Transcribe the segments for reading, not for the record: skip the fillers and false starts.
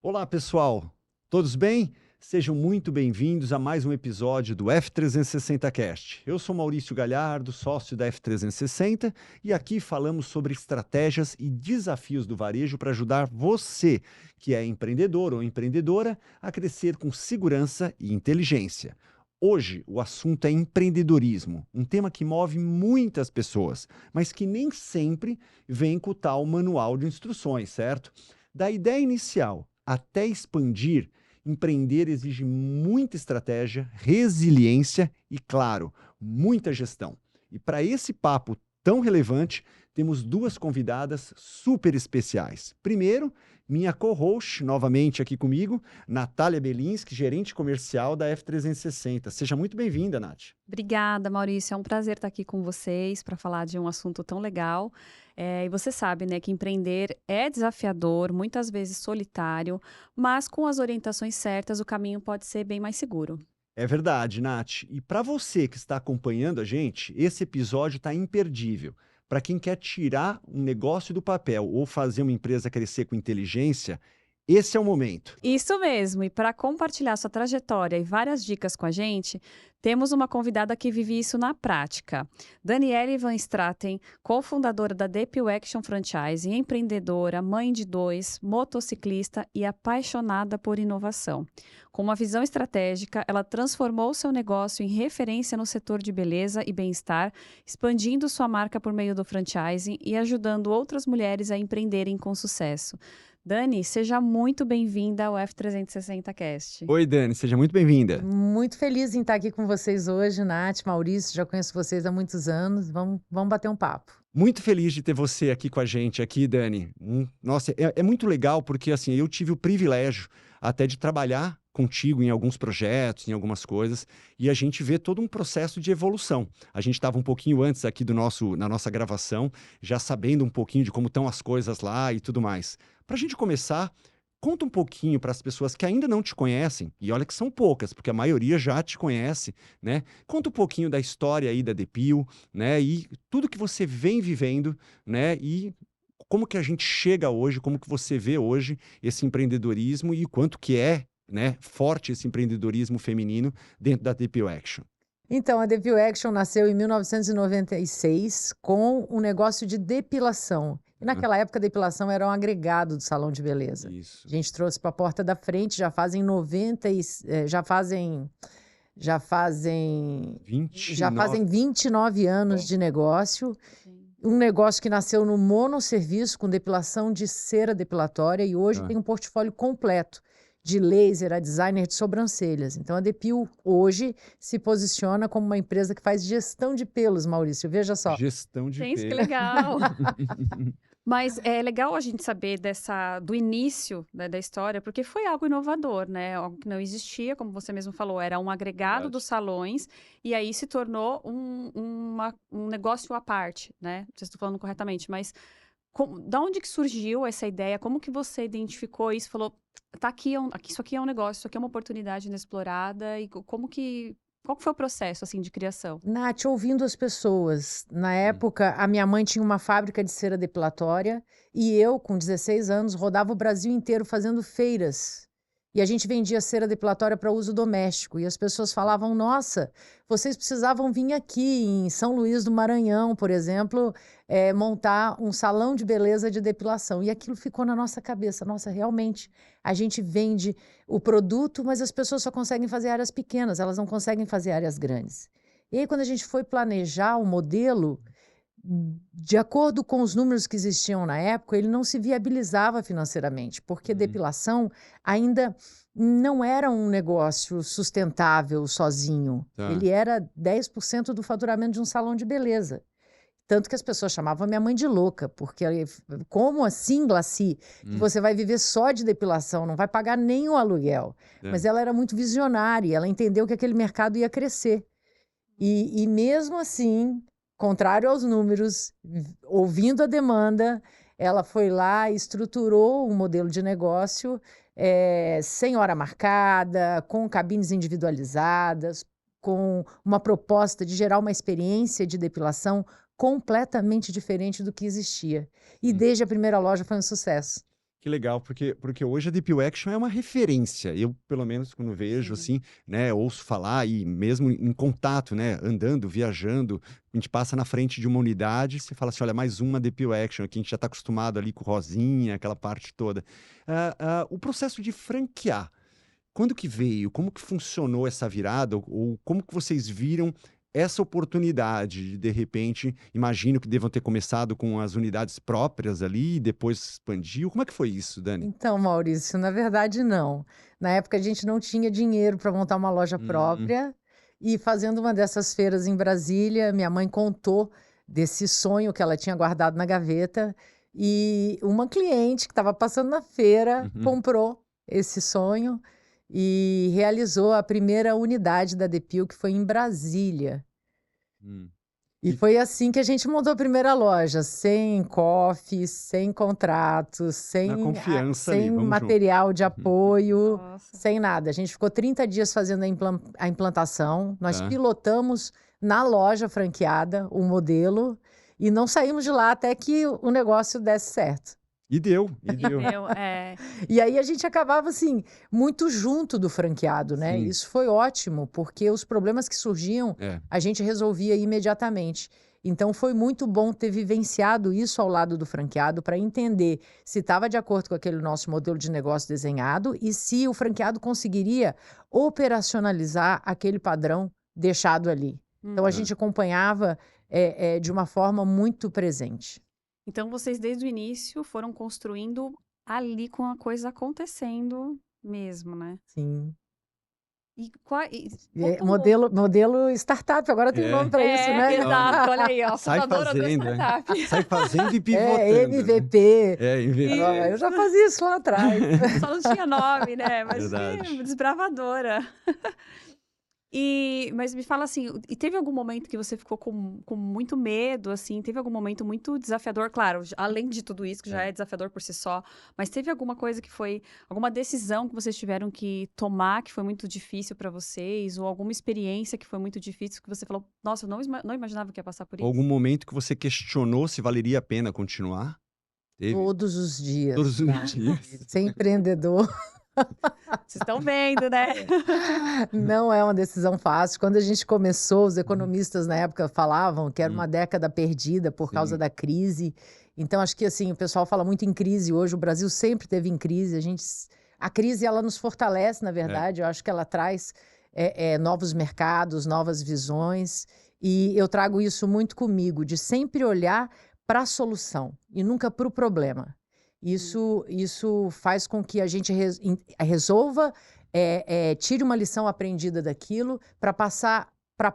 Olá, pessoal. Todos bem? Sejam muito bem-vindos a mais um episódio do F360 Cast. Eu sou Maurício Galhardo, sócio da F360, e aqui falamos sobre estratégias e desafios do varejo para ajudar você, que é empreendedor ou empreendedora, a crescer com segurança e inteligência. Hoje, o assunto é empreendedorismo, um tema que move muitas pessoas, mas que nem sempre vem com o tal manual de instruções, certo? Da ideia inicial até expandir, empreender exige muita estratégia, resiliência e, claro, muita gestão. E para esse papo tão relevante, temos duas convidadas super especiais. Primeiro, minha co-host, novamente aqui comigo, Natália Belinski, gerente comercial da F360. Seja muito bem-vinda, Nath. Obrigada, Maurício. É um prazer estar aqui com vocês para falar de um assunto tão legal. E você sabe, né, que empreender é desafiador, muitas vezes solitário, mas com as orientações certas, o caminho pode ser bem mais seguro. É verdade, Nath. E para você que está acompanhando a gente, esse episódio está imperdível. Para quem quer tirar um negócio do papel ou fazer uma empresa crescer com inteligência, esse é o momento. Isso mesmo, e para compartilhar sua trajetória e várias dicas com a gente, temos uma convidada que vive isso na prática. Daniele Van Straten, cofundadora da DPU Action Franchise, empreendedora, mãe de dois, motociclista e apaixonada por inovação. Com uma visão estratégica, ela transformou seu negócio em referência no setor de beleza e bem-estar, expandindo sua marca por meio do franchising e ajudando outras mulheres a empreenderem com sucesso. Dani, seja muito bem-vinda ao F360 Cast. Oi, Dani, seja muito bem-vinda. Muito feliz em estar aqui com vocês hoje, Nath, Maurício, já conheço vocês há muitos anos, vamos bater um papo. Muito feliz de ter você aqui com a gente, aqui, Dani. Nossa, é muito legal porque, assim, eu tive o privilégio até de trabalhar contigo em alguns projetos, em algumas coisas, e a gente vê todo um processo de evolução. A gente estava um pouquinho antes aqui na nossa gravação, já sabendo um pouquinho de como estão as coisas lá e tudo mais. Para a gente começar, conta um pouquinho para as pessoas que ainda não te conhecem, e olha que são poucas, porque a maioria já te conhece, né? Conta um pouquinho da história aí da DPU, né? E tudo que você vem vivendo, né? E como que a gente chega hoje, como que você vê hoje esse empreendedorismo e quanto que é, né, forte esse empreendedorismo feminino dentro da DPU Action. Então, a DPU Action nasceu em 1996 com um negócio de depilação. E naquela época, a depilação era um agregado do salão de beleza. Isso. A gente trouxe para a porta da frente, já fazem 29 anos de negócio. Um negócio que nasceu no monosserviço, com depilação de cera depilatória, e hoje tem um portfólio completo de laser a designer de sobrancelhas. Então, a DPU hoje se posiciona como uma empresa que faz gestão de pelos, Maurício. Veja só. Gestão de Gente, que pelos. legal! Mas é legal a gente saber do início, né, da história, porque foi algo inovador, né? Algo que não existia, como você mesmo falou, era um agregado dos salões, e aí se tornou um negócio à parte, né? Não sei se estou falando corretamente, mas da onde que surgiu essa ideia? Como que você identificou isso? Falou, tá aqui, isso aqui é um negócio, isso aqui é uma oportunidade inexplorada, e qual que foi o processo, assim, de criação? Nath, ouvindo as pessoas. Na época, a minha mãe tinha uma fábrica de cera depilatória e eu, com 16 anos, rodava o Brasil inteiro fazendo feiras. E a gente vendia cera depilatória para uso doméstico. E as pessoas falavam, nossa, vocês precisavam vir aqui em São Luís do Maranhão, por exemplo, montar um salão de beleza de depilação. E aquilo ficou na nossa cabeça. Nossa, realmente, a gente vende o produto, mas as pessoas só conseguem fazer áreas pequenas, elas não conseguem fazer áreas grandes. E aí, quando a gente foi planejar o modelo, de acordo com os números que existiam na época, ele não se viabilizava financeiramente, porque depilação ainda não era um negócio sustentável sozinho. Ele era 10% do faturamento de um salão de beleza. Tanto que as pessoas chamavam minha mãe de louca, porque como assim, Glaci, que você vai viver só de depilação, não vai pagar nem o aluguel. Mas ela era muito visionária, ela entendeu que aquele mercado ia crescer. E mesmo assim, contrário aos números, ouvindo a demanda, ela foi lá e estruturou um modelo de negócio sem hora marcada, com cabines individualizadas, com uma proposta de gerar uma experiência de depilação completamente diferente do que existia. E desde a primeira loja foi um sucesso. Que legal, porque hoje a DPU Action é uma referência. Eu, pelo menos, quando vejo, Sim. assim, né, ouço falar e mesmo em contato, né, andando, viajando, a gente passa na frente de uma unidade, você fala assim, olha, mais uma DPU Action, aqui a gente já está acostumado ali com rosinha, aquela parte toda. O processo de franquear, quando que veio? Como que funcionou essa virada? Ou como que vocês viram essa oportunidade de repente, imagino que devam ter começado com as unidades próprias ali e depois expandiu. Como é que foi isso, Dani? Então, Maurício, na verdade, não. Na época, a gente não tinha dinheiro para montar uma loja Hum, própria. E fazendo uma dessas feiras em Brasília, minha mãe contou desse sonho que ela tinha guardado na gaveta. E uma cliente que estava passando na feira uhum, comprou esse sonho e realizou a primeira unidade da Depil, que foi em Brasília. hum. E E foi assim que a gente montou a primeira loja, sem cofre, sem contratos, na sem, confiança ali, sem vamos junto. material de Uhum, apoio, Nossa. sem nada. A gente ficou 30 dias fazendo a implantação. Nós tá. pilotamos na loja franqueada o modelo e não saímos de lá até que o negócio desse certo. E deu, e E deu. deu, é. E aí a gente acabava assim, muito junto do franqueado, né? Sim, Isso foi ótimo, porque os problemas que surgiam, é. a gente resolvia imediatamente. Então foi muito bom ter vivenciado isso ao lado do franqueado para entender se estava de acordo com aquele nosso modelo de negócio desenhado e se o franqueado conseguiria operacionalizar aquele padrão deixado ali. Então a Uhum. gente acompanhava de uma forma muito presente. Então, vocês desde o início foram construindo ali com a coisa acontecendo mesmo, né? Sim. Conta um pouco. Modelo startup, agora tem É. nome para isso, né? Exato, olha aí, ó, Sai fundadora da fazendo, startup. sai fazendo e É, pivotando, né? MVP. É, Ah, eu MVP. já fazia isso lá atrás. Só não tinha nome, né? Mas que Verdade. desbravadora. Mas me fala assim, e teve algum momento que você ficou com muito medo, assim? Teve algum momento muito desafiador? Claro, além de tudo isso, que já é desafiador por si só, mas teve alguma coisa que foi, alguma decisão que vocês tiveram que tomar que foi muito difícil pra vocês? Ou alguma experiência que foi muito difícil que você falou, nossa, eu não imaginava que ia passar por Algum isso? momento que você questionou se valeria a pena continuar? Teve? Todos os dias, Todos os tá? dias. Ser empreendedor Vocês estão vendo, né? não é uma decisão fácil. Quando a gente começou, os economistas na época falavam que era Hum, uma década perdida por causa sim. da crise. Então, acho que assim, o pessoal fala muito em crise hoje. O Brasil sempre teve em crise. A crise, ela nos fortalece, na É. verdade. Eu acho que ela traz novos mercados, novas visões. E eu trago isso muito comigo, de sempre olhar para a solução e nunca para o problema. Isso faz com que a gente resolva, tire uma lição aprendida daquilo para passar para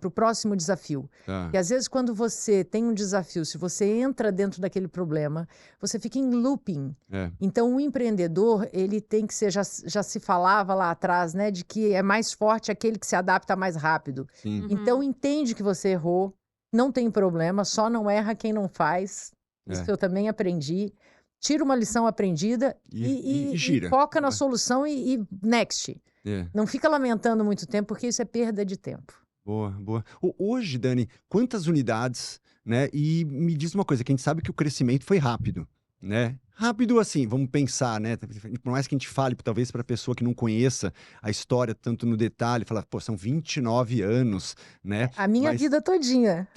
o próximo desafio. Tá. E às vezes, quando você tem um desafio, se você entra dentro daquele problema, você fica em looping. É. Então, o empreendedor, ele tem que ser, já se falava lá atrás, né, de que é mais forte aquele que se adapta mais rápido. Sim. Então, entende que você errou, não tem problema, só não erra quem não faz. Isso É. eu também aprendi. Tira uma lição aprendida E e gira. foca na Vai. solução e next. É. Não fica lamentando muito tempo, porque isso é perda de tempo. Boa, boa. Hoje, Dani, quantas unidades, né? E me diz uma coisa, que a gente sabe que o crescimento foi rápido, né? Rápido assim, vamos pensar, né? Por mais que a gente fale, talvez para a pessoa que não conheça a história tanto no detalhe, falar, pô, são 29 anos, né? A minha Mas vida todinha.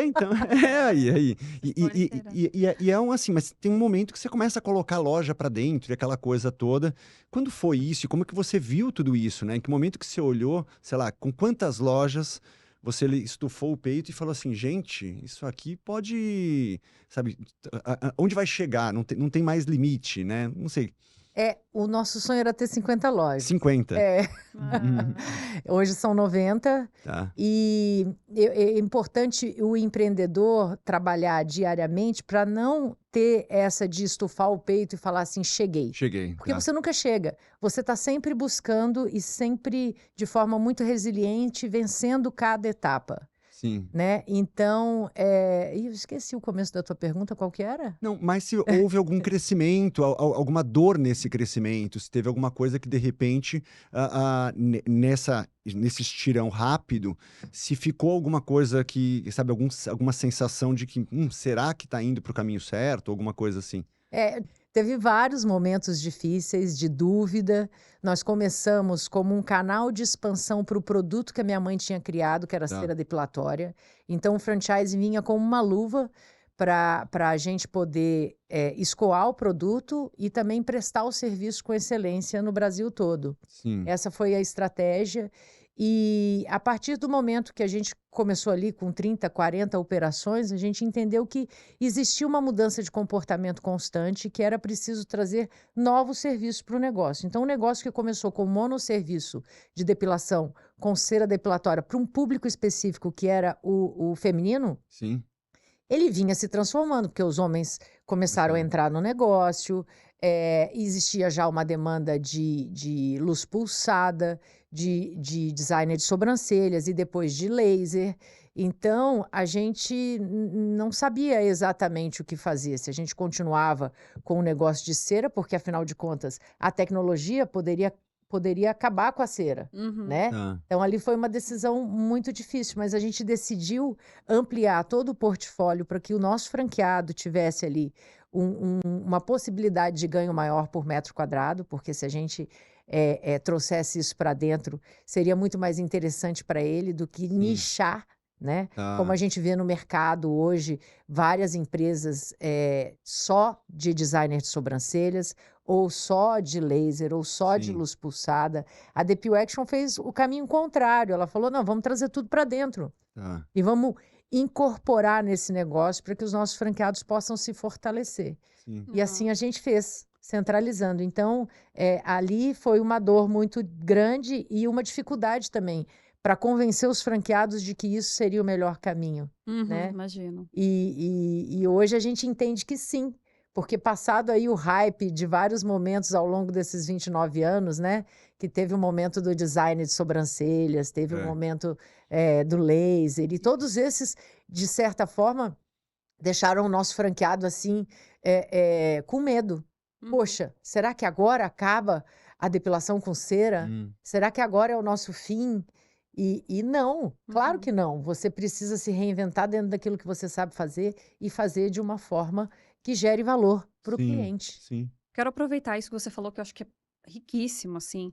então, aí. História inteira. E é um assim, mas tem um momento que você começa a colocar a loja para dentro e aquela coisa toda. Quando foi isso? E como é que você viu tudo isso, né? Em que momento que você olhou, sei lá, com quantas lojas você estufou o peito e falou assim, gente, isso aqui pode, sabe, onde vai chegar? Não tem mais limite, né? Não sei, O nosso sonho era ter 50 lojas. 50. É, Uhum. hoje são 90. Tá, E é importante o empreendedor trabalhar diariamente para não ter essa de estufar o peito e falar assim, cheguei. cheguei. Porque Tá. você nunca chega. Você está sempre buscando e sempre de forma muito resiliente, vencendo cada etapa, Sim. né? Então, eu esqueci o começo da tua pergunta, qual que era? Não, mas se houve algum crescimento, alguma dor nesse crescimento, se teve alguma coisa que de repente, nesse estirão rápido, se ficou alguma coisa que, sabe, alguma sensação de que, será que está indo para o caminho certo, alguma coisa assim? Teve vários momentos difíceis, de dúvida. Nós começamos como um canal de expansão para o produto que a minha mãe tinha criado, que era a Tá. cera depilatória. Então, o franchise vinha como uma luva para a gente poder escoar o produto e também prestar o serviço com excelência no Brasil todo. Sim. Essa foi a estratégia. E a partir do momento que a gente começou ali com 30, 40 operações, a gente entendeu que existia uma mudança de comportamento constante, que era preciso trazer novos serviços para o negócio. Então, o negócio que começou com monosserviço de depilação com cera depilatória para um público específico, que era o feminino, Sim. ele vinha se transformando, porque os homens começaram a entrar no negócio, existia já uma demanda de luz pulsada, de designer de sobrancelhas e depois de laser. Então, a gente não sabia exatamente o que fazer, se a gente continuava com o negócio de cera, porque, afinal de contas, a tecnologia poderia acabar com a cera, né? Tá. Então, ali foi uma decisão muito difícil, mas a gente decidiu ampliar todo o portfólio para que o nosso franqueado tivesse ali uma possibilidade de ganho maior por metro quadrado, porque se a gente trouxesse isso para dentro, seria muito mais interessante para ele do que nichar, né? Tá. Como a gente vê no mercado hoje, várias empresas só de designer de sobrancelhas, ou só de laser, ou só de Sim. luz pulsada. A Depil Action fez o caminho contrário. Ela falou, não, vamos trazer tudo para dentro. Tá. E vamos incorporar nesse negócio para que os nossos franqueados possam se fortalecer. Sim. E assim a gente fez, centralizando. Então, ali foi uma dor muito grande e uma dificuldade também para convencer os franqueados de que isso seria o melhor caminho, né? Imagino. E hoje a gente entende que sim, porque passado aí o hype de vários momentos ao longo desses 29 anos, né? Que teve o momento do design de sobrancelhas, teve o momento do laser, e todos esses, de certa forma, deixaram o nosso franqueado assim, com medo. Poxa, será que agora acaba a depilação com cera? Será que agora é o nosso fim? E não, claro que não. Você precisa se reinventar dentro daquilo que você sabe fazer e fazer de uma forma que gere valor para o cliente. Sim. Quero aproveitar isso que você falou, que eu acho que é riquíssimo, assim.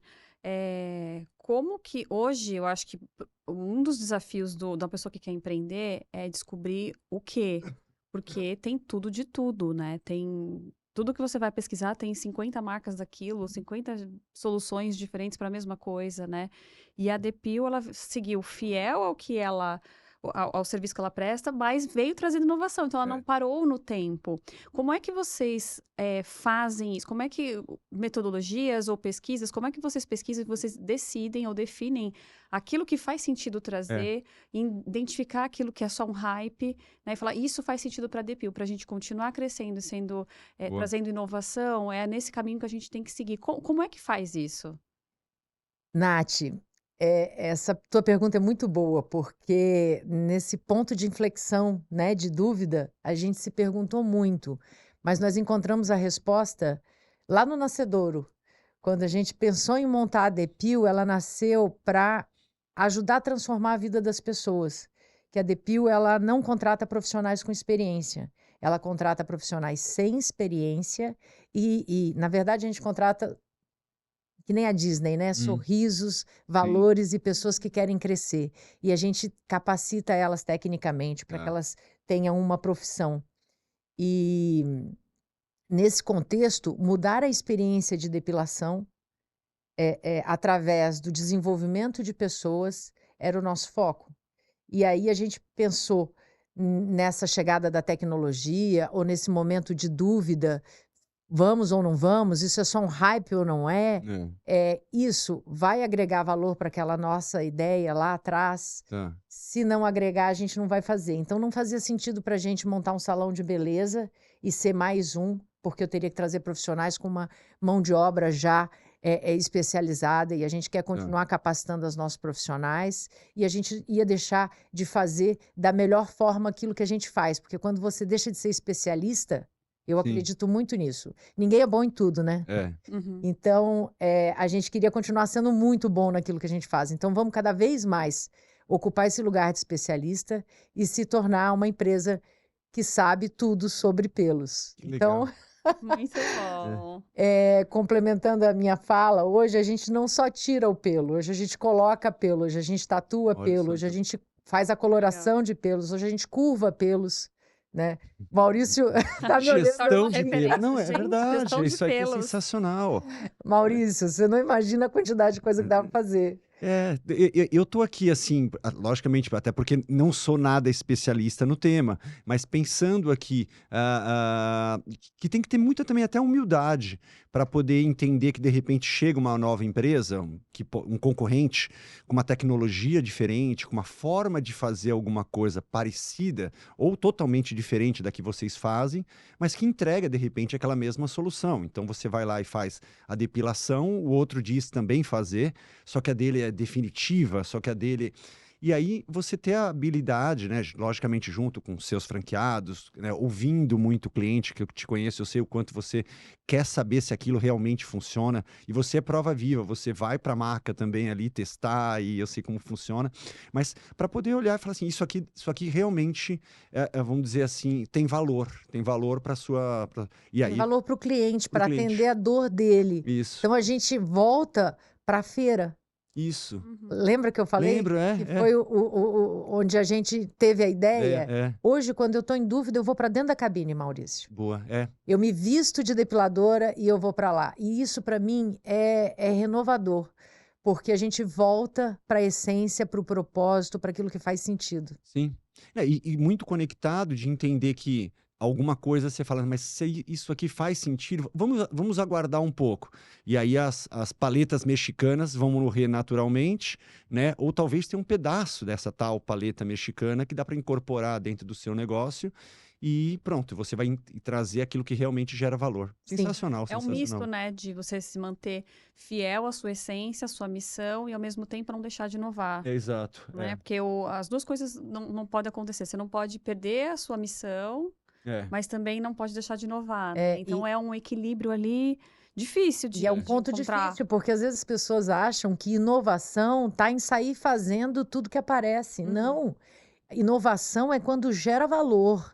Como que hoje, eu acho que um dos desafios da pessoa que quer empreender é descobrir o quê? Porque tem tudo de tudo, né? Tem tudo que você vai pesquisar, tem 50 marcas daquilo, 50 soluções diferentes para a mesma coisa, né? E a Depil, ela seguiu fiel ao que ao serviço que ela presta, mas veio trazendo inovação, então ela não parou no tempo. Como é que vocês fazem isso? Como é que, metodologias ou pesquisas, como é que vocês pesquisam, vocês decidem ou definem aquilo que faz sentido trazer, identificar aquilo que é só um hype, né, e falar, isso faz sentido para a Depil, para a gente continuar crescendo, trazendo inovação, é nesse caminho que a gente tem que seguir. Como é que faz isso? Nath, essa tua pergunta é muito boa, porque nesse ponto de inflexão, né, de dúvida, a gente se perguntou muito, mas nós encontramos a resposta lá no nascedouro. Quando a gente pensou em montar a Depil, ela nasceu para ajudar a transformar a vida das pessoas. Que a Depil, ela não contrata profissionais com experiência, ela contrata profissionais sem experiência e na verdade, a gente contrata que nem a Disney, né? Sorrisos, valores e pessoas que querem crescer. E a gente capacita elas tecnicamente para que elas tenham uma profissão. E nesse contexto, mudar a experiência de depilação através do desenvolvimento de pessoas era o nosso foco. E aí a gente pensou nessa chegada da tecnologia ou nesse momento de dúvida, vamos ou não vamos, isso é só um hype ou não é? Isso vai agregar valor para aquela nossa ideia lá atrás? Se não agregar, a gente não vai fazer. Então, não fazia sentido para a gente montar um salão de beleza e ser mais um, porque eu teria que trazer profissionais com uma mão de obra já especializada, e a gente quer continuar capacitando os nossos profissionais, e a gente ia deixar de fazer da melhor forma aquilo que a gente faz, porque quando você deixa de ser especialista, eu acredito muito nisso. Ninguém é bom em tudo, né? Então, a gente queria continuar sendo muito bom naquilo que a gente faz. Então, vamos cada vez mais ocupar esse lugar de especialista e se tornar uma empresa que sabe tudo sobre pelos. Então, Muito bom. Complementando a minha fala, hoje a gente não só tira o pelo, hoje a gente coloca pelo, hoje a gente tatua Olha pelo, só hoje a que gente faz a Legal. coloração de pelos, hoje a gente curva pelos, né? Maurício tá me olhando. gestão de referência, pelo. Não, é gente, verdade. gestão de Isso aqui é pelos. sensacional. Maurício, você não imagina a quantidade de coisa que dá para fazer. Eu tô aqui assim, logicamente, até porque não sou nada especialista no tema, mas pensando aqui que tem que ter muita também até humildade para poder entender que de repente chega uma nova empresa, um concorrente com uma tecnologia diferente, com uma forma de fazer alguma coisa parecida ou totalmente diferente da que vocês fazem, mas que entrega de repente aquela mesma solução. Então você vai lá e faz a depilação, o outro diz também fazer, só que a dele é definitiva, só que a dele. E aí você ter a habilidade, né, logicamente junto com seus franqueados, né, ouvindo muito o cliente, que eu te conheço, eu sei o quanto você quer saber se aquilo realmente funciona, e você é prova viva, você vai para a marca também ali testar, e eu sei como funciona, mas para poder olhar e falar assim, isso aqui realmente, vamos dizer assim, tem valor para sua. E Tem aí, valor para o cliente, para o para cliente. atender a dor dele. Isso, Então a gente volta para a feira. isso. Uhum. Lembra que eu falei Lembro, que foi onde a gente teve a ideia? é, Hoje, quando eu estou em dúvida, eu vou para dentro da cabine, Maurício. boa, é. Eu me visto de depiladora e eu vou para lá. E isso, para mim, é renovador, porque a gente volta para a essência, para o propósito, para aquilo que faz sentido. Sim. E muito conectado de entender que alguma coisa você fala, mas se isso aqui faz sentido, vamos aguardar um pouco. E aí as paletas mexicanas vão morrer naturalmente, né? Ou talvez tenha um pedaço dessa tal paleta mexicana que dá para incorporar dentro do seu negócio e pronto, você vai trazer aquilo que realmente gera valor. Sim. Sensacional, É um misto, sensacional. né, de você se manter fiel à sua essência, à sua missão e ao mesmo tempo não deixar de inovar. É exato. Né? Porque as duas coisas não podem acontecer. Você não pode perder a sua missão, É. mas também não pode deixar de inovar, É, né? Então é um equilíbrio ali difícil E é um de ponto encontrar. difícil, porque às vezes as pessoas acham que inovação está em sair fazendo tudo que aparece. Uhum. Não. Inovação é quando gera valor.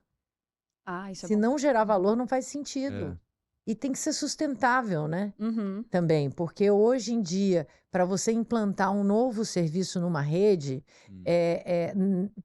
Ah, isso é Se bom. não gerar Uhum. valor, não faz sentido. E tem que ser sustentável, né? Uhum. Também, porque hoje em dia, para você implantar um novo serviço numa rede,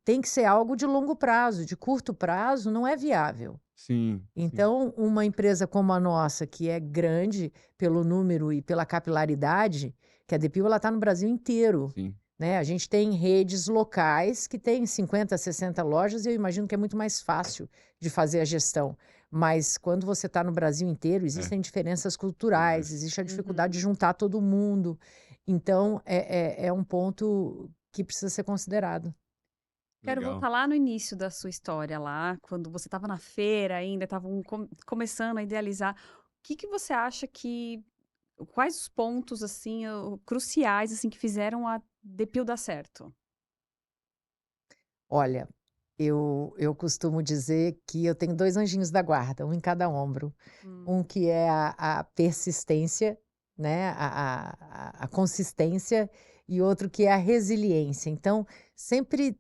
tem que ser algo de longo prazo, de curto prazo não é viável. Sim. Então, uma empresa como a nossa, que é grande pelo número e pela capilaridade, que a Depil está no Brasil inteiro. Sim. Né? A gente tem redes locais que têm 50, 60 lojas e eu imagino que é muito mais fácil de fazer a gestão. Mas quando você está no Brasil inteiro, existem diferenças culturais, existe a dificuldade de juntar todo mundo. Então, é um ponto que precisa ser considerado. Quero Legal. voltar lá no início da sua história, lá, quando você estava na feira ainda, estavam começando a idealizar. O que você acha que... Quais os pontos, assim, cruciais, assim, que fizeram a Depil dar certo? Olha, eu costumo dizer que eu tenho 2 anjinhos da guarda, um em cada ombro. Um que é a persistência, né, a consistência, e outro que é a resiliência. Então, sempre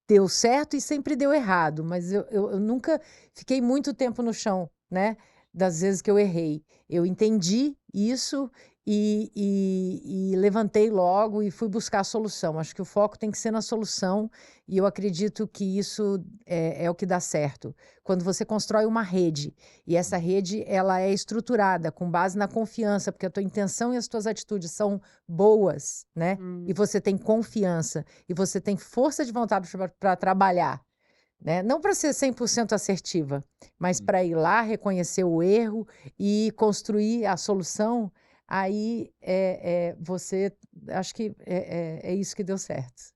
deu certo e sempre deu errado, mas eu nunca fiquei muito tempo no chão, né, das vezes que eu errei. Eu entendi isso e levantei logo e fui buscar a solução. Acho que o foco tem que ser na solução e eu acredito que isso é o que dá certo. Quando você constrói uma rede e essa rede ela é estruturada com base na confiança, porque a tua intenção e as tuas atitudes são boas, né? E você tem confiança e você tem força de vontade para trabalhar, né? Não para ser 100% assertiva, mas para ir lá, reconhecer o erro e construir a solução. Aí você, acho que é isso que deu certo.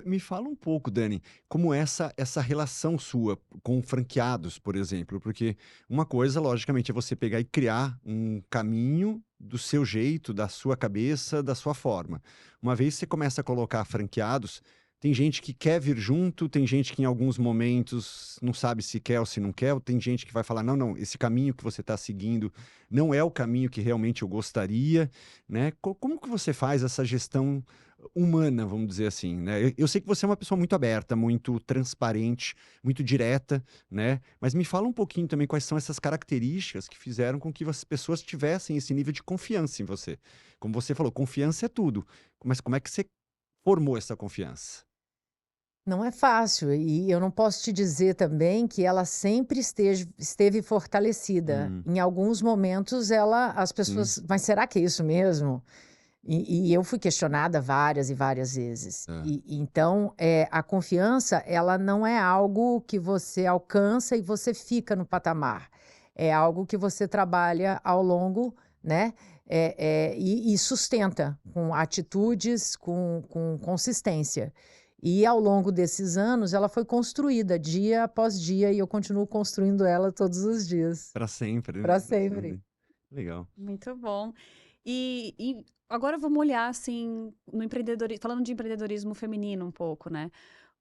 Me fala um pouco, Dani, como essa relação sua com franqueados, por exemplo, porque uma coisa, logicamente, é você pegar e criar um caminho do seu jeito, da sua cabeça, da sua forma. Uma vez que você começa a colocar franqueados, tem gente que quer vir junto, tem gente que em alguns momentos não sabe se quer ou se não quer, ou tem gente que vai falar, não, esse caminho que você está seguindo não é o caminho que realmente eu gostaria, né? Como que você faz essa gestão humana, vamos dizer assim, né? Eu sei que você é uma pessoa muito aberta, muito transparente, muito direta, né? Mas me fala um pouquinho também quais são essas características que fizeram com que as pessoas tivessem esse nível de confiança em você. Como você falou, confiança é tudo. Mas como é que você formou essa confiança? Não é fácil, e eu não posso te dizer também que ela sempre esteve fortalecida. Hum, Em alguns momentos as sim, pessoas, mas será que é isso mesmo? E eu fui questionada várias e várias vezes. é, Então, a confiança, ela não é algo que você alcança e você fica no patamar. É algo que você trabalha ao longo, né? E sustenta com atitudes, com consistência. E ao longo desses anos, ela foi construída dia após dia e eu continuo construindo ela todos os dias, para sempre, né? para Pra sempre. sempre. Legal. Muito bom. E agora vamos olhar assim no empreendedorismo, falando de empreendedorismo feminino um pouco, né?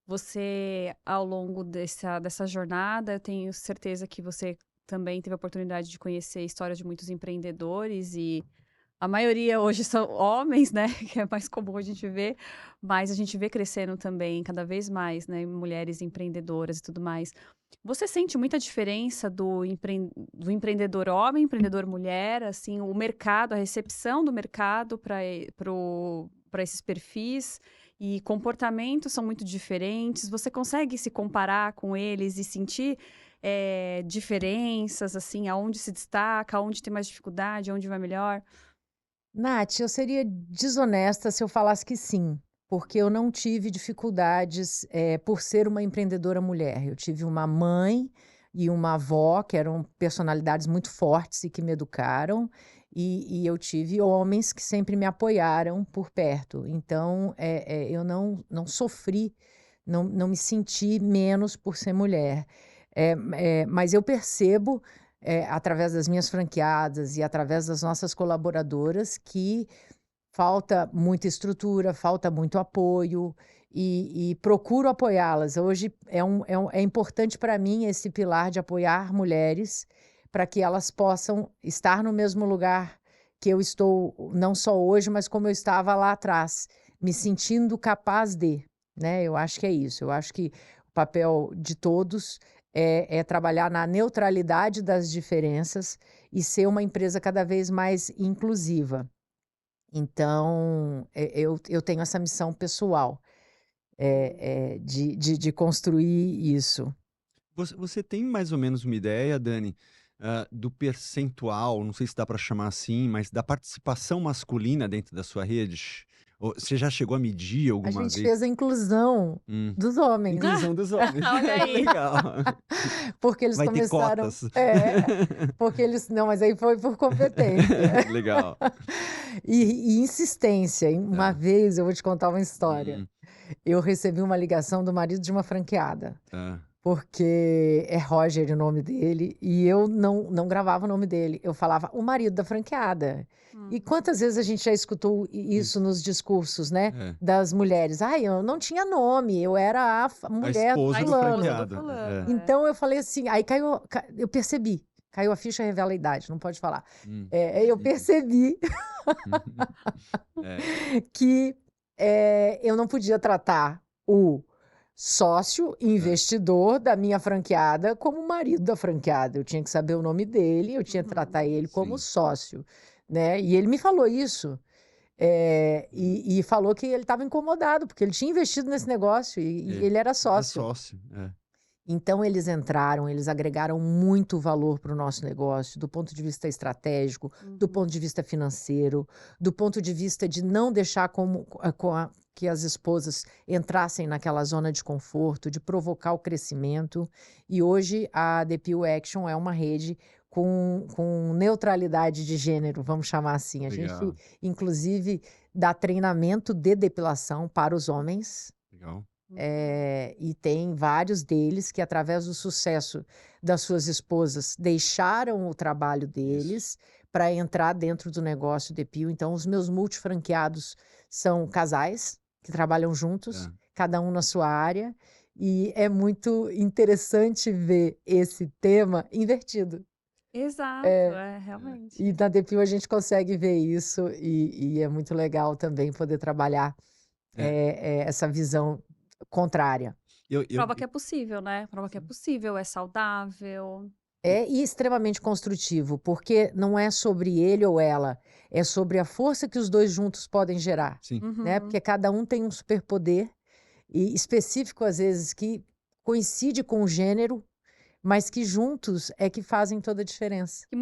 Você, ao longo dessa jornada, eu tenho certeza que você também teve a oportunidade de conhecer histórias de muitos empreendedores e a maioria hoje são homens, né? Que é mais comum a gente ver, mas a gente vê crescendo também cada vez mais, né? Mulheres empreendedoras e tudo mais. Você sente muita diferença do empreendedor homem, empreendedor mulher, assim, o mercado, a recepção do mercado para esses perfis e comportamentos são muito diferentes. Você consegue se comparar com eles e sentir diferenças, assim, aonde se destaca, aonde tem mais dificuldade, aonde vai melhor? Nath, eu seria desonesta se eu falasse que sim, porque eu não tive dificuldades, por ser uma empreendedora mulher. Eu tive uma mãe e uma avó que eram personalidades muito fortes e que me educaram, e eu tive homens que sempre me apoiaram por perto. Então, eu não sofri, não me senti menos por ser mulher. Mas eu percebo através das minhas franqueadas e através das nossas colaboradoras, que falta muita estrutura, falta muito apoio e procuro apoiá-las. Hoje é importante para mim esse pilar de apoiar mulheres para que elas possam estar no mesmo lugar que eu estou, não só hoje, mas como eu estava lá atrás, me sentindo capaz de, né? Eu acho que é isso. Eu acho que o papel de todos é trabalhar na neutralidade das diferenças e ser uma empresa cada vez mais inclusiva. Então, eu tenho essa missão pessoal, de construir isso. Você tem mais ou menos uma ideia, Dani, do percentual, não sei se dá para chamar assim, mas da participação masculina dentro da sua rede? Você já chegou a medir A alguma gente vez? fez a inclusão Hum. dos homens, Inclusão dos homens. Olha Que aí. legal. porque eles Vai ter começaram. cotas. Porque eles. Não, mas aí foi por competência Legal. e insistência. Uma Tá. vez eu vou te contar uma história. Hum, Eu recebi uma ligação do marido de uma franqueada. tá. Porque é Roger o nome dele, e eu não gravava o nome dele. Eu falava o marido da franqueada. E quantas vezes a gente já escutou isso nos discursos, né, É. das mulheres? Ai, eu não tinha nome, eu era a A mulher do esposa do fulano. franqueado. fulano, É. Então eu falei assim, aí eu percebi, caiu a ficha, revela a idade, não pode falar. Hum. Eu percebi É. que eu não podia tratar o sócio investidor da minha franqueada como marido da franqueada. Eu tinha que saber o nome dele, eu tinha que tratar ele como Sim. sócio, né? E ele me falou isso. E falou que ele estava incomodado, porque ele tinha investido nesse negócio e ele era Era sócio. sócio. É. Então, eles entraram, eles agregaram muito valor para o nosso negócio, do ponto de vista estratégico, do ponto de vista financeiro, do ponto de vista de não deixar que as esposas entrassem naquela zona de conforto, de provocar o crescimento. E hoje a DPU Action é uma rede com neutralidade de gênero, vamos chamar assim. A gente, Legal. inclusive, dá treinamento de depilação para os homens. Legal. E tem vários deles que, através do sucesso das suas esposas, deixaram o trabalho deles para entrar dentro do negócio de Pio. Então, os meus multifranqueados são casais que trabalham juntos, Tá. cada um na sua área, e é muito interessante ver esse tema invertido. Exato, realmente. E na DPIO a gente consegue ver isso, e é muito legal também poder trabalhar essa visão contrária. Prova que é possível, né? Prova que é possível, é saudável. E extremamente construtivo, porque não é sobre ele ou ela, é sobre a força que os dois juntos podem gerar, Sim. né? Porque cada um tem um superpoder e específico, às vezes, que coincide com o gênero, mas que juntos é que fazem toda a diferença. Que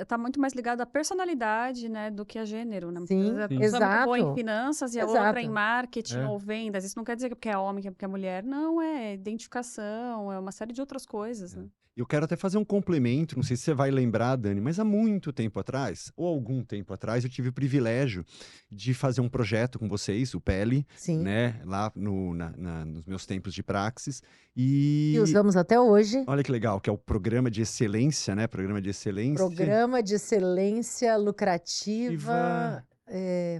tá muito mais ligado à personalidade, né, do que a gênero, né? Muitas Sim, vezes a pessoa é muito boa em exato. finanças e a Exato. outra em marketing É. ou vendas. Isso não quer dizer que é porque é homem, que é porque é mulher. Não, é identificação, é uma série de outras coisas, né? Eu quero até fazer um complemento, não sei se você vai lembrar, Dani, mas há muito tempo atrás, ou algum tempo atrás, eu tive o privilégio de fazer um projeto com vocês, o PELI, Sim. né, lá nos meus tempos de praxis. E E usamos até hoje. olha que legal, que é o programa de excelência, né? Programa de excelência. Programa de excelência lucrativa.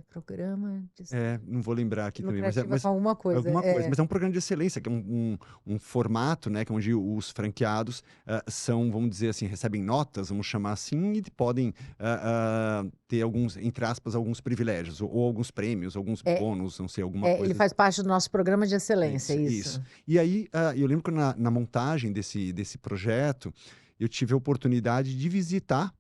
Programa de Não vou lembrar aqui também, mas lucrativa com alguma coisa. mas é um programa de excelência, que é um formato, né, que é onde os franqueados são, vamos dizer assim, recebem notas, vamos chamar assim, e podem ter alguns, entre aspas, alguns privilégios, ou alguns prêmios, alguns bônus, não sei, alguma coisa. Ele faz parte do nosso programa de excelência, isso. E aí, eu lembro que na montagem desse projeto, eu tive a oportunidade de visitar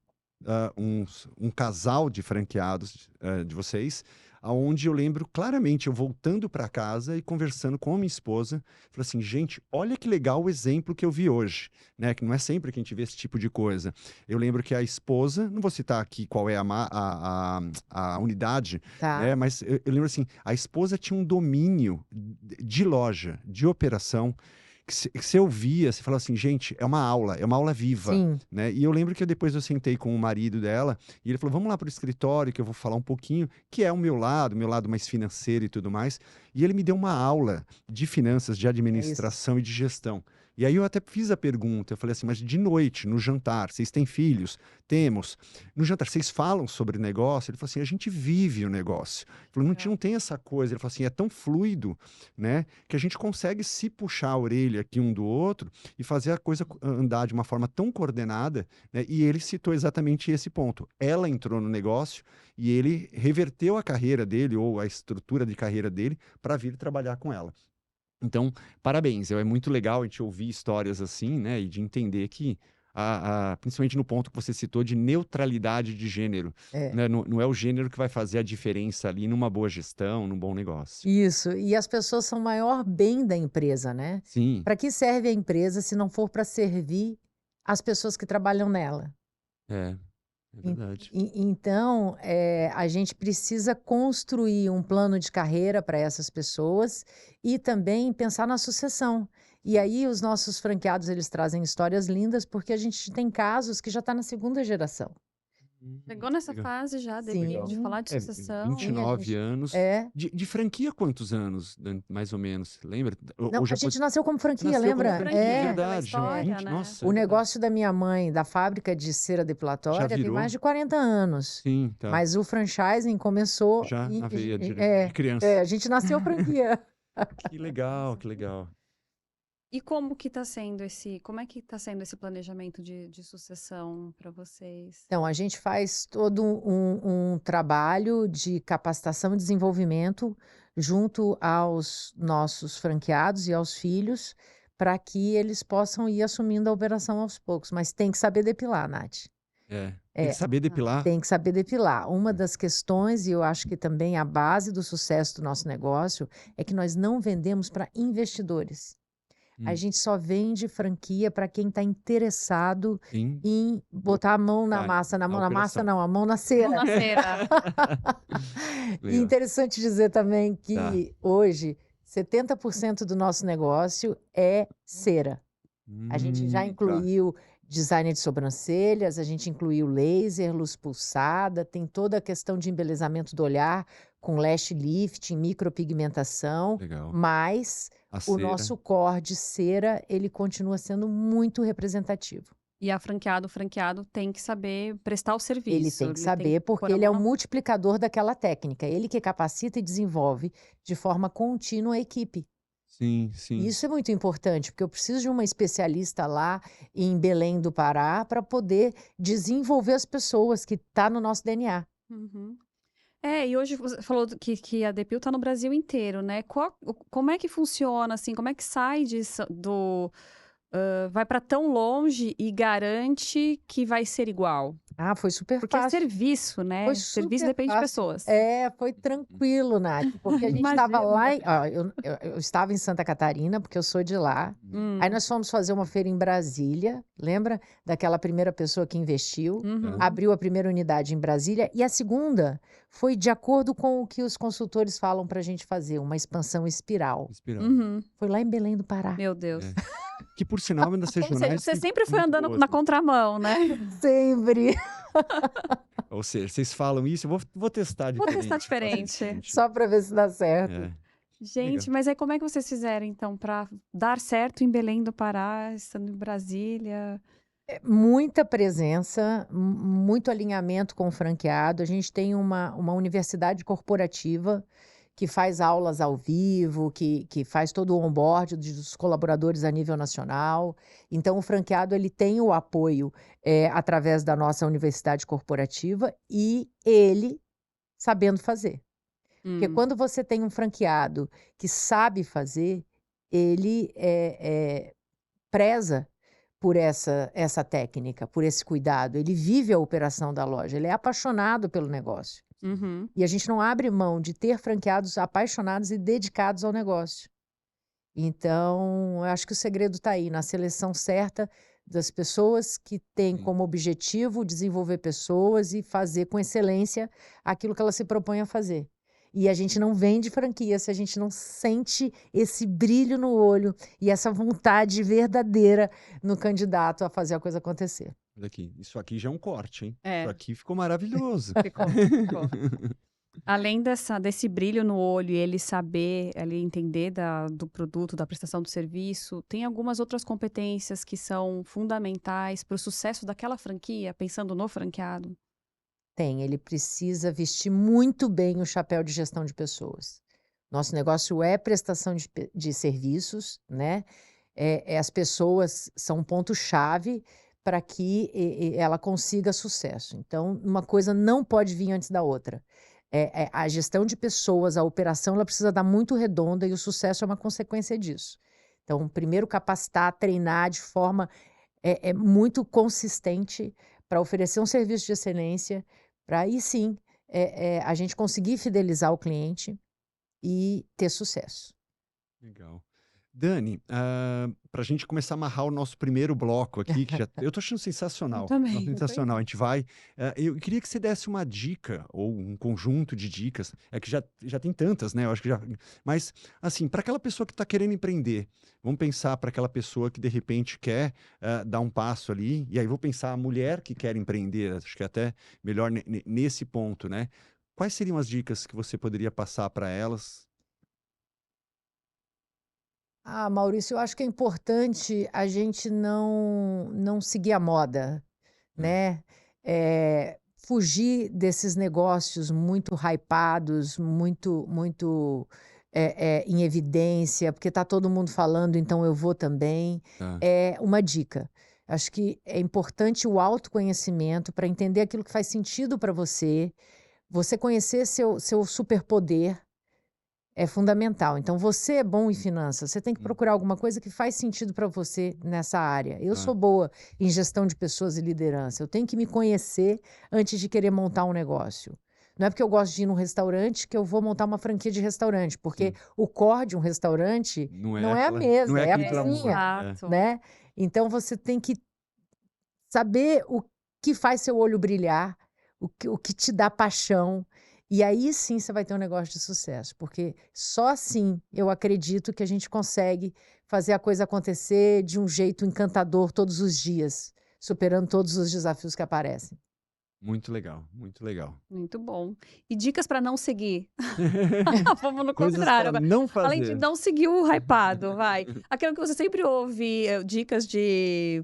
um casal de franqueados de vocês, aonde eu lembro claramente eu voltando para casa e conversando com a minha esposa, falei assim, gente, olha que legal o exemplo que eu vi hoje, né? Que não é sempre que a gente vê esse tipo de coisa. Eu lembro que a esposa, não vou citar aqui qual é a unidade, Tá. né? Mas eu lembro assim, a esposa tinha um domínio de loja, de operação, que você ouvia, você falava assim, gente, é uma aula viva, Sim. né? E eu lembro que depois eu sentei com o marido dela e ele falou, vamos lá para o escritório que eu vou falar um pouquinho, que é o meu lado mais financeiro e tudo mais. E ele me deu uma aula de finanças, de administração e de gestão. E aí eu até fiz a pergunta, eu falei assim, mas de noite, no jantar, vocês têm filhos? Temos. No jantar, vocês falam sobre negócio? Ele falou assim, a gente vive o negócio. Ele falou, não tem essa coisa. Ele falou assim, é tão fluido, né, que a gente consegue se puxar a orelha aqui um do outro e fazer a coisa andar de uma forma tão coordenada, né? E ele citou exatamente esse ponto. Ela entrou no negócio e ele reverteu a carreira dele ou a estrutura de carreira dele para vir trabalhar com ela. Então, parabéns. É muito legal a gente ouvir histórias assim, né? E de entender que, principalmente no ponto que você citou de neutralidade de gênero, né? Não é o gênero que vai fazer a diferença ali numa boa gestão, num bom negócio. Isso. E as pessoas são o maior bem da empresa, né? Sim. Para que serve a empresa se não for para servir as pessoas que trabalham nela? É verdade. Então, a gente precisa construir um plano de carreira para essas pessoas e também pensar na sucessão. E aí os nossos franqueados, eles trazem histórias lindas, porque a gente tem casos que já está na segunda geração. Chegou nessa fase já de falar de sucessão. 29 anos. De franquia, quantos anos, mais ou menos? Lembra? Não, a gente nasceu como franquia, nasceu lembra? Como franquia, verdade. História, 20, né? nossa, O negócio da minha mãe, da fábrica de cera depilatória, tem mais de 40 anos. Sim, tá. Mas o franchising começou... Já na veia de criança. A gente nasceu franquia. Que legal, que legal. E como que está sendo esse planejamento de sucessão para vocês? Então, a gente faz todo um trabalho de capacitação e desenvolvimento junto aos nossos franqueados e aos filhos, para que eles possam ir assumindo a operação aos poucos. Mas tem que saber depilar, Nath. Tem que saber depilar. Tem que saber depilar. Uma das questões, e eu acho que também a base do sucesso do nosso negócio, é que nós não vendemos para investidores. A gente só vende franquia para quem está interessado em botar a mão na massa. A mão na cera. Mão na cera. E interessante dizer também que hoje 70% do nosso negócio é cera. A gente já incluiu design de sobrancelhas, a gente incluiu laser, luz pulsada, tem toda a questão de embelezamento do olhar com lash lifting, micropigmentação, mas o nosso core de cera, ele continua sendo muito representativo. E o franqueado tem que saber prestar o serviço. Ele tem que saber, porque ele é o multiplicador daquela técnica. Ele que capacita e desenvolve de forma contínua a equipe. Sim, sim. Isso é muito importante, porque eu preciso de uma especialista lá em Belém do Pará para poder desenvolver as pessoas que está no nosso DNA. Uhum. E hoje você falou que a Depil está no Brasil inteiro, né? Como é que funciona, assim? Como é que sai vai para tão longe e garante que vai ser igual? Ah, foi super Porque é fácil. serviço, Foi né? Serviço super depende de fácil. pessoas. Foi tranquilo, Nath, porque a gente estava lá, eu estava em Santa Catarina, porque eu sou de lá. Aí nós fomos fazer uma feira em Brasília, lembra? Daquela primeira pessoa que investiu, abriu a primeira unidade em Brasília, e a segunda foi de acordo com o que os consultores falam para a gente fazer, uma expansão espiral. Foi lá em Belém do Pará. Meu Deus. Que, por sinal, é uma das regionais... Você sempre foi andando na contramão, né? Sempre. Ou seja, vocês falam isso, eu vou testar diferente. Vou testar diferente. Só para ver se dá certo. Gente, Legal. mas aí como é que vocês fizeram, então, para dar certo em Belém do Pará, estando em Brasília? Muita presença, muito alinhamento com o franqueado. A gente tem uma universidade corporativa que faz aulas ao vivo, que faz todo o onboard dos colaboradores a nível nacional. Então, o franqueado ele tem o apoio através da nossa universidade corporativa e ele sabendo fazer. Porque quando você tem um franqueado que sabe fazer, ele preza por essa técnica, por esse cuidado. Ele vive a operação da loja, ele é apaixonado pelo negócio. E a gente não abre mão de ter franqueados apaixonados e dedicados ao negócio. Então, eu acho que o segredo está aí, na seleção certa das pessoas que têm como objetivo desenvolver pessoas e fazer com excelência aquilo que elas se propõem a fazer. E a gente não vende franquia se a gente não sente esse brilho no olho e essa vontade verdadeira no candidato a fazer a coisa acontecer. Olha aqui, isso aqui já é um corte, hein? É. Isso aqui ficou maravilhoso. Ficou. Além desse brilho no olho e ele saber, ele entender do produto, da prestação do serviço, tem algumas outras competências que são fundamentais para o sucesso daquela franquia, pensando no franqueado? Ele precisa vestir muito bem o chapéu de gestão de pessoas. Nosso negócio é prestação de serviços, né? As pessoas são um ponto-chave para que ela consiga sucesso. Então, uma coisa não pode vir antes da outra. A gestão de pessoas, a operação, ela precisa dar muito redonda e o sucesso é uma consequência disso. Então, primeiro capacitar, treinar de forma muito consistente para oferecer um serviço de excelência, para aí sim a gente conseguir fidelizar o cliente e ter sucesso. Legal. Dani, para a gente começar a amarrar o nosso primeiro bloco aqui, que eu tô achando sensacional. Eu também. Sensacional. A gente vai. Eu queria que você desse uma dica, ou um conjunto de dicas. É que já tem tantas, né? Eu acho que já. Mas, assim, para aquela pessoa que está querendo empreender, vamos pensar para aquela pessoa que de repente quer dar um passo ali, e aí vou pensar a mulher que quer empreender, acho que é até melhor nesse ponto, né? Quais seriam as dicas que você poderia passar para elas? Maurício, eu acho que é importante a gente não seguir a moda, né? Fugir desses negócios muito hypados, muito em evidência, porque está todo mundo falando, então eu vou também. É uma dica. Acho que é importante o autoconhecimento para entender aquilo que faz sentido para você. Você conhecer seu superpoder é fundamental. Então, você é bom em finanças, você tem que procurar alguma coisa que faz sentido para você nessa área. Eu sou boa em gestão de pessoas e liderança. Eu tenho que me conhecer antes de querer montar um negócio. Não é porque eu gosto de ir num restaurante que eu vou montar uma franquia de restaurante, porque o core de um restaurante não é a mesa, é a cozinha, né? Então, você tem que saber o que faz seu olho brilhar, o que te dá paixão. E aí sim você vai ter um negócio de sucesso, porque só assim eu acredito que a gente consegue fazer a coisa acontecer de um jeito encantador todos os dias, superando todos os desafios que aparecem. Muito legal, muito legal. Muito bom. E dicas para não seguir? Vamos no Coisas contrário. para não fazer. Além de não seguir o hypado, vai. Aquilo que você sempre ouve, dicas de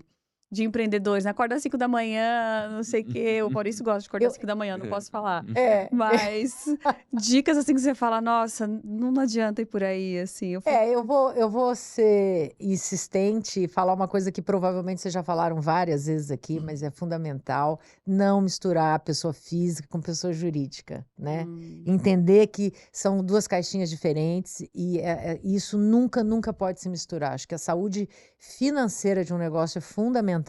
de empreendedores, né? Acorda às 5 da manhã, não sei o quê. O Maurício gosta de acordar às 5 da manhã, não posso falar. Mas dicas assim que você fala, nossa, não adianta ir por aí, assim. Eu vou ser insistente e falar uma coisa que provavelmente vocês já falaram várias vezes aqui, mas é fundamental não misturar pessoa física com pessoa jurídica, né? Entender que são duas caixinhas diferentes e isso nunca pode se misturar. Acho que a saúde financeira de um negócio é fundamental,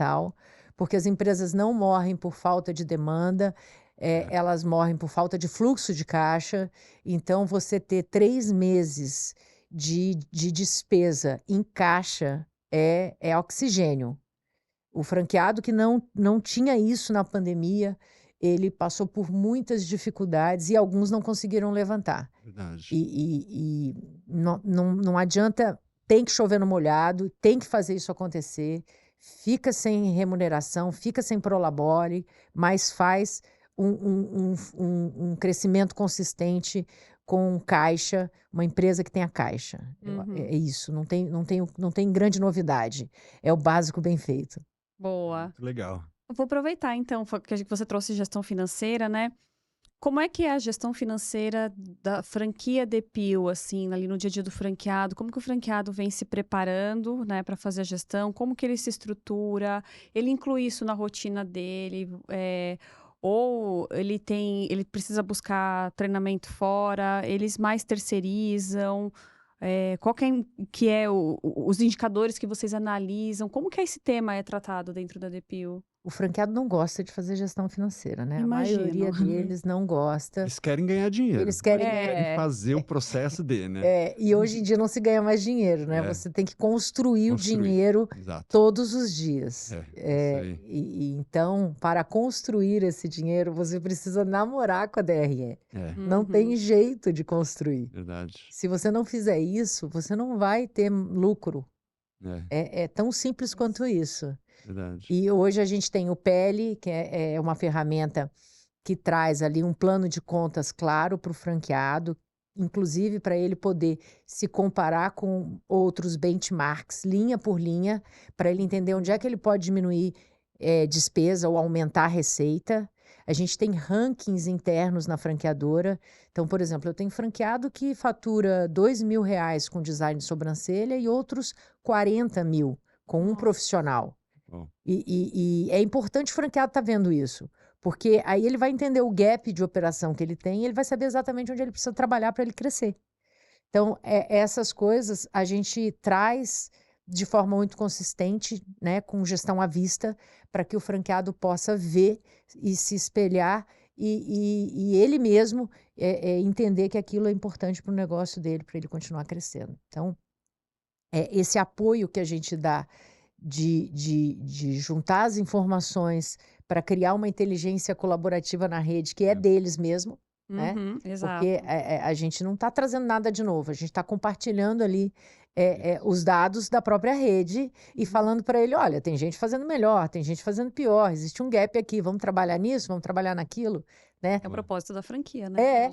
porque as empresas não morrem por falta de demanda, elas morrem por falta de fluxo de caixa. Então, você ter 3 meses de despesa em caixa é oxigênio. O franqueado que não tinha isso na pandemia, ele passou por muitas dificuldades e alguns não conseguiram levantar. Verdade. E não adianta, tem que chover no molhado, tem que fazer isso acontecer, fica sem remuneração, fica sem prolabore, mas faz um crescimento consistente com caixa, uma empresa que tenha caixa. É isso, não tem grande novidade. É o básico bem feito. Boa. Muito legal. Eu vou aproveitar, então, que você trouxe gestão financeira, né? Como é que é a gestão financeira da franquia Depil, assim, ali no dia a dia do franqueado? Como que o franqueado vem se preparando, né, para fazer a gestão? Como que ele se estrutura? Ele inclui isso na rotina dele? Ou ele precisa buscar treinamento fora? Eles mais terceirizam? Qual que é os indicadores que vocês analisam? Como que esse tema é tratado dentro da Depil? O franqueado não gosta de fazer gestão financeira, né? Imagino. A maioria deles não gosta. Eles querem ganhar dinheiro. Eles querem Querem fazer o processo né? E hoje em dia não se ganha mais dinheiro, né? Você tem que construir o dinheiro todos os dias. Isso aí. Então, para construir esse dinheiro, você precisa namorar com a DRE. Não tem jeito de construir. Verdade. Se você não fizer isso, você não vai ter lucro. É tão simples quanto isso. Verdade. E hoje a gente tem o PL, que é uma ferramenta que traz ali um plano de contas claro para o franqueado, inclusive para ele poder se comparar com outros benchmarks, linha por linha, para ele entender onde é que ele pode diminuir despesa ou aumentar a receita. A gente tem rankings internos na franqueadora. Então, por exemplo, eu tenho franqueado que fatura R$2.000 com design de sobrancelha e outros 40 mil com um profissional. E é importante o franqueado estar vendo isso, porque aí ele vai entender o gap de operação que ele tem e ele vai saber exatamente onde ele precisa trabalhar para ele crescer. Então, essas coisas a gente traz de forma muito consistente, né, com gestão à vista, para que o franqueado possa ver e se espelhar e ele mesmo entender que aquilo é importante para o negócio dele, para ele continuar crescendo. Então, esse apoio que a gente dá de juntar as informações para criar uma inteligência colaborativa na rede, que é deles mesmo, né? Exato. Porque a gente não está trazendo nada de novo, a gente está compartilhando ali os dados da própria rede e falando para ele, olha, tem gente fazendo melhor, tem gente fazendo pior, existe um gap aqui, vamos trabalhar nisso, vamos trabalhar naquilo, né? É o propósito da franquia, né?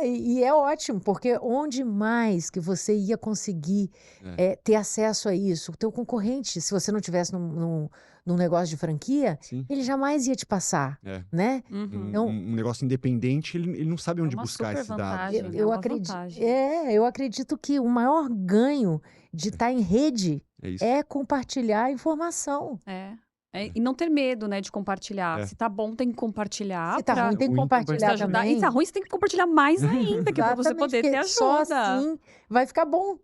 E é ótimo, porque onde mais que você ia conseguir ter acesso a isso? O teu concorrente, se você não tivesse num negócio de franquia, ele jamais ia te passar, né? Então, um negócio independente, ele não sabe onde buscar esses dados. Eu acredito que o maior ganho de estar em rede é compartilhar informação. E não ter medo, né, de compartilhar. Se tá bom, tem que compartilhar. Se tá ruim, tem que compartilhar também. E se tá ruim, você tem que compartilhar mais ainda, que é pra você poder ter ajuda. Só assim vai ficar bom,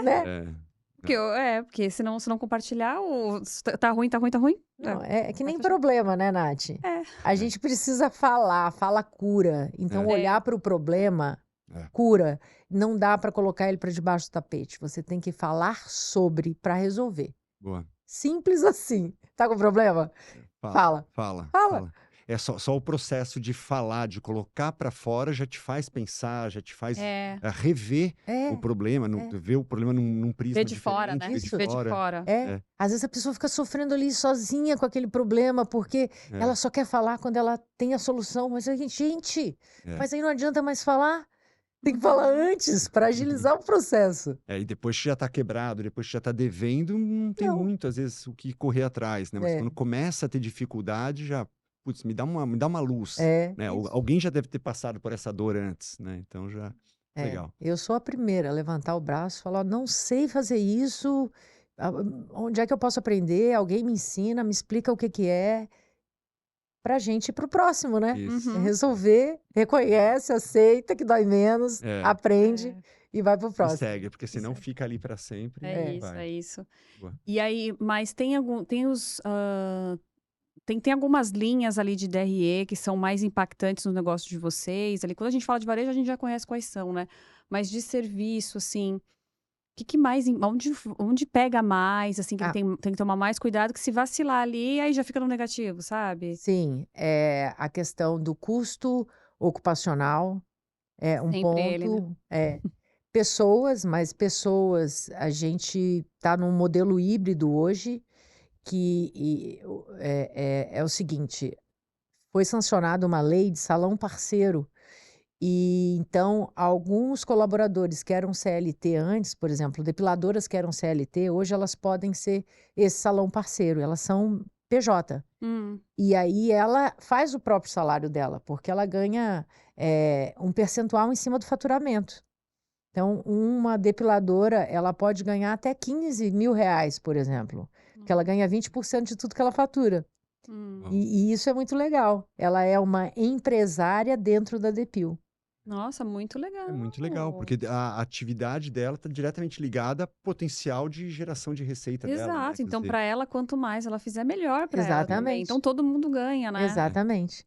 né? Porque se não compartilhar, tá ruim. Não, é que nem problema, né, Nath? A gente precisa fala cura. Então, olhar para o problema, cura. Não dá para colocar ele para debaixo do tapete. Você tem que falar sobre para resolver. Boa. Simples assim. Tá com problema? Fala. É só o processo de falar, de colocar para fora, já te faz pensar, já te faz rever o problema, ver o problema num prisma ver de fora, né? Ver de fora. Às vezes a pessoa fica sofrendo ali sozinha com aquele problema, porque ela só quer falar quando ela tem a solução. Mas a gente, mas aí não adianta mais falar. Tem que falar antes para agilizar o processo. E depois que já está quebrado, depois que já está devendo, não tem Não. muito, às vezes, o que correr atrás, né? Mas É. quando começa a ter dificuldade, já, putz, me dá uma luz, É, né? isso. Alguém já deve ter passado por essa dor antes, né? Então já, legal. eu sou a primeira a levantar o braço e falar, não sei fazer isso, onde é que eu posso aprender? Alguém me ensina, me explica o que que é, pra gente ir pro próximo, né? Isso. Uhum. Resolver, reconhece, aceita que dói menos, É. aprende É. e vai pro E próximo. segue, porque senão segue. fica ali para sempre. É e isso, vai. é isso. Boa. E aí, mas tem tem algumas linhas ali de DRE que são mais impactantes no negócio de vocês. Ali, quando a gente fala de varejo, a gente já conhece quais são, né? Mas de serviço, assim, o que mais, onde pega mais, assim, que Ah. tem que tomar mais cuidado, que se vacilar ali, aí já fica no negativo, sabe? Sim, a questão do custo ocupacional é um Sempre ele, né? ponto. Pessoas, a gente está num modelo híbrido hoje é o seguinte, foi sancionada uma lei de salão parceiro e então alguns colaboradores que eram CLT antes, por exemplo, depiladoras que eram CLT, hoje elas podem ser esse salão parceiro, elas são PJ. E aí ela faz o próprio salário dela, porque ela ganha um percentual em cima do faturamento. Então, uma depiladora, ela pode ganhar até 15 mil reais, por exemplo, que ela ganha 20% de tudo que ela fatura. E isso é muito legal. Ela é uma empresária dentro da Depil. Nossa, muito legal. É muito legal, porque a atividade dela está diretamente ligada ao potencial de geração de receita dela, né? Exato. Quer Então, dizer, para ela, quanto mais ela fizer, melhor para ela também. Exatamente. Então, todo mundo ganha, né? Exatamente.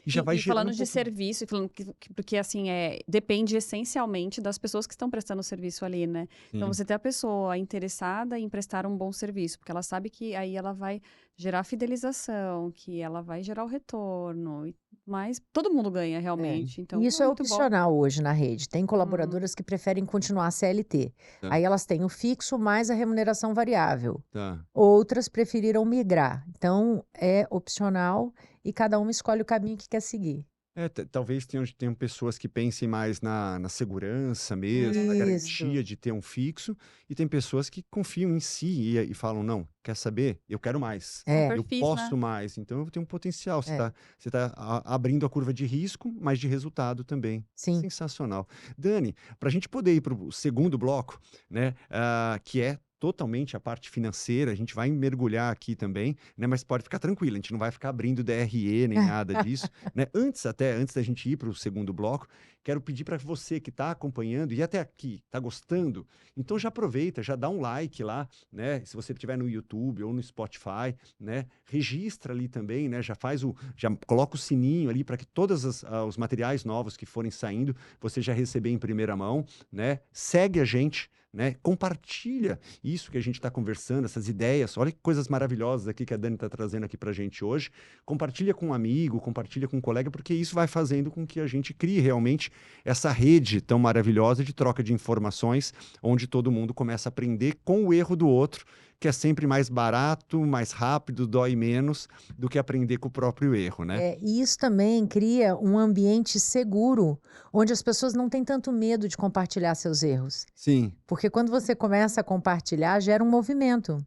E já vai E gerando falando um de pouco... serviço, e falando porque assim, depende essencialmente das pessoas que estão prestando o serviço ali, né? Então, Sim. você ter a pessoa interessada em prestar um bom serviço, porque ela sabe que aí ela vai gerar fidelização, que ela vai gerar o retorno, mas todo mundo ganha realmente. Então, E isso é muito bom. opcional hoje na rede. Tem colaboradoras que preferem continuar CLT. Tá. Aí elas têm o fixo mais a remuneração variável. Tá. Outras preferiram migrar. Então, é opcional e cada uma escolhe o caminho que quer seguir. Talvez tenham pessoas que pensem mais na segurança mesmo, na Isso. garantia de ter um fixo, e tem pessoas que confiam em si e falam, não, quer saber? Eu quero mais. É. Eu Perfis, posso né? mais, então eu tenho um potencial. Você tá abrindo a curva de risco, mas de resultado também. Sim. Sensacional. Dani, para a gente poder ir para o segundo bloco, né, que é totalmente a parte financeira, a gente vai mergulhar aqui também, né, mas pode ficar tranquilo, a gente não vai ficar abrindo DRE nem nada disso, né? Antes da gente ir para o segundo bloco, quero pedir para você que está acompanhando e até aqui está gostando, então já aproveita, já dá um like lá, né? Se você estiver no YouTube ou no Spotify, né? Registra ali também, né? Já coloca o sininho ali para que todos os materiais novos que forem saindo, você já receber em primeira mão, né? Segue a gente, né? Compartilha isso que a gente está conversando, essas ideias. Olha que coisas maravilhosas aqui que a Dani está trazendo aqui para a gente hoje. Compartilha com um amigo, compartilha com um colega, porque isso vai fazendo com que a gente crie realmente essa rede tão maravilhosa de troca de informações, onde todo mundo começa a aprender com o erro do outro, que é sempre mais barato, mais rápido, dói menos do que aprender com o próprio erro, né? E isso também cria um ambiente seguro, onde as pessoas não têm tanto medo de compartilhar seus erros. Sim. Porque quando você começa a compartilhar, gera um movimento.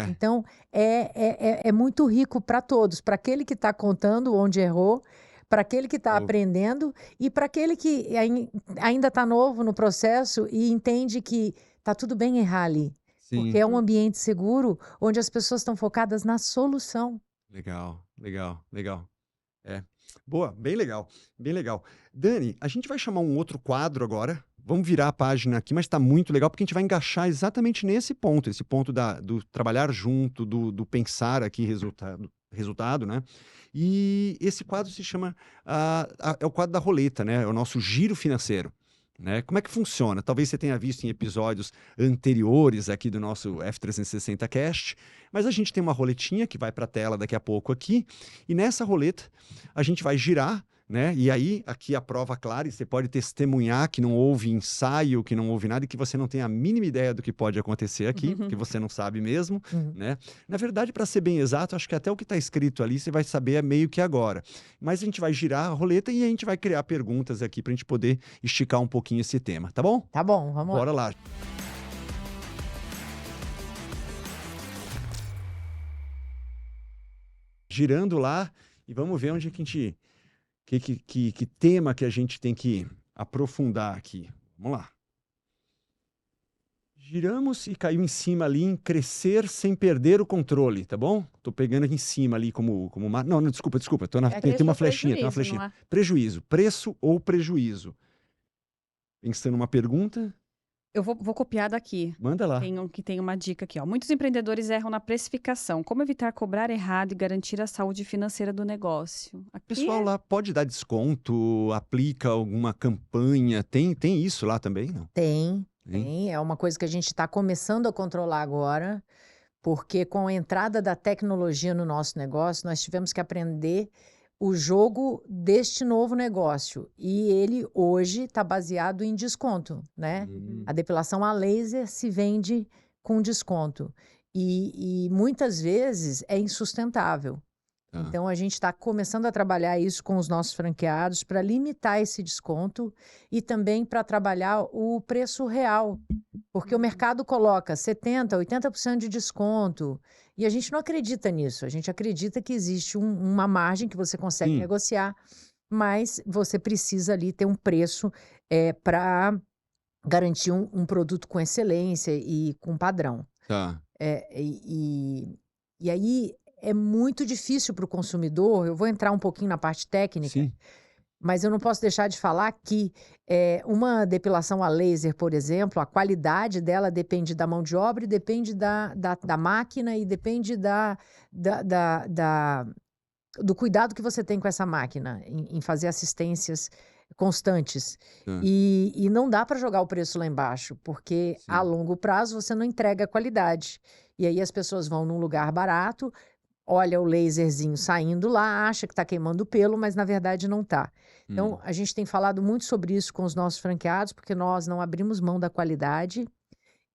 Então, é muito rico para todos, para aquele que está contando onde errou, para aquele que está aprendendo e para aquele que ainda está novo no processo e entende que está tudo bem errar ali. Sim. Porque é um ambiente seguro onde as pessoas estão focadas na solução. Legal. Boa, bem legal, bem legal. Dani, a gente vai chamar um outro quadro agora. Vamos virar a página aqui, mas está muito legal porque a gente vai engaixar exatamente nesse ponto, esse ponto do trabalhar junto, do pensar aqui resultado, né? E esse quadro se chama, é o quadro da roleta, né? É o nosso giro financeiro. Né? Como é que funciona? Talvez você tenha visto em episódios anteriores aqui do nosso F360 Cast, mas a gente tem uma roletinha que vai para a tela daqui a pouco aqui, e nessa roleta a gente vai girar, né? E aí, aqui a prova clara, e você pode testemunhar que não houve ensaio, que não houve nada, e que você não tem a mínima ideia do que pode acontecer aqui, que você não sabe mesmo, né? Na verdade, para ser bem exato, acho que até o que está escrito ali você vai saber meio que agora. Mas a gente vai girar a roleta e a gente vai criar perguntas aqui para a gente poder esticar um pouquinho esse tema, tá bom? Tá bom, vamos lá. Bora lá. Girando lá e vamos ver onde que a gente... Que tema que a gente tem que aprofundar aqui. Vamos lá. Giramos e caiu em cima ali em crescer sem perder o controle, tá bom? Tô pegando aqui em cima ali como não, desculpa. Tem uma flechinha, tem uma flechinha. Prejuízo, preço ou prejuízo? Pensando numa pergunta. Eu vou copiar daqui. Manda lá. Tem uma dica aqui, ó. Muitos empreendedores erram na precificação. Como evitar cobrar errado e garantir a saúde financeira do negócio? O pessoal lá pode dar desconto, aplica alguma campanha, tem isso lá também, não? Tem. É uma coisa que a gente está começando a controlar agora, porque com a entrada da tecnologia no nosso negócio, nós tivemos que aprender o jogo deste novo negócio. E ele hoje está baseado em desconto, né? A depilação a laser se vende com desconto. E muitas vezes é insustentável. Então, a gente está começando a trabalhar isso com os nossos franqueados para limitar esse desconto e também para trabalhar o preço real. Porque o mercado coloca 70%, 80% de desconto e a gente não acredita nisso. A gente acredita que existe uma margem que você consegue negociar, mas você precisa ali ter um preço para garantir um produto com excelência e com padrão. E aí... é muito difícil para o consumidor, eu vou entrar um pouquinho na parte técnica, mas eu não posso deixar de falar que uma depilação a laser, por exemplo, a qualidade dela depende da mão de obra, e depende da máquina e depende do cuidado que você tem com essa máquina, em fazer assistências constantes. E não dá para jogar o preço lá embaixo, porque a longo prazo você não entrega qualidade. E aí as pessoas vão num lugar barato, olha o laserzinho saindo lá, acha que está queimando o pelo, mas na verdade não está. Então, a gente tem falado muito sobre isso com os nossos franqueados, porque nós não abrimos mão da qualidade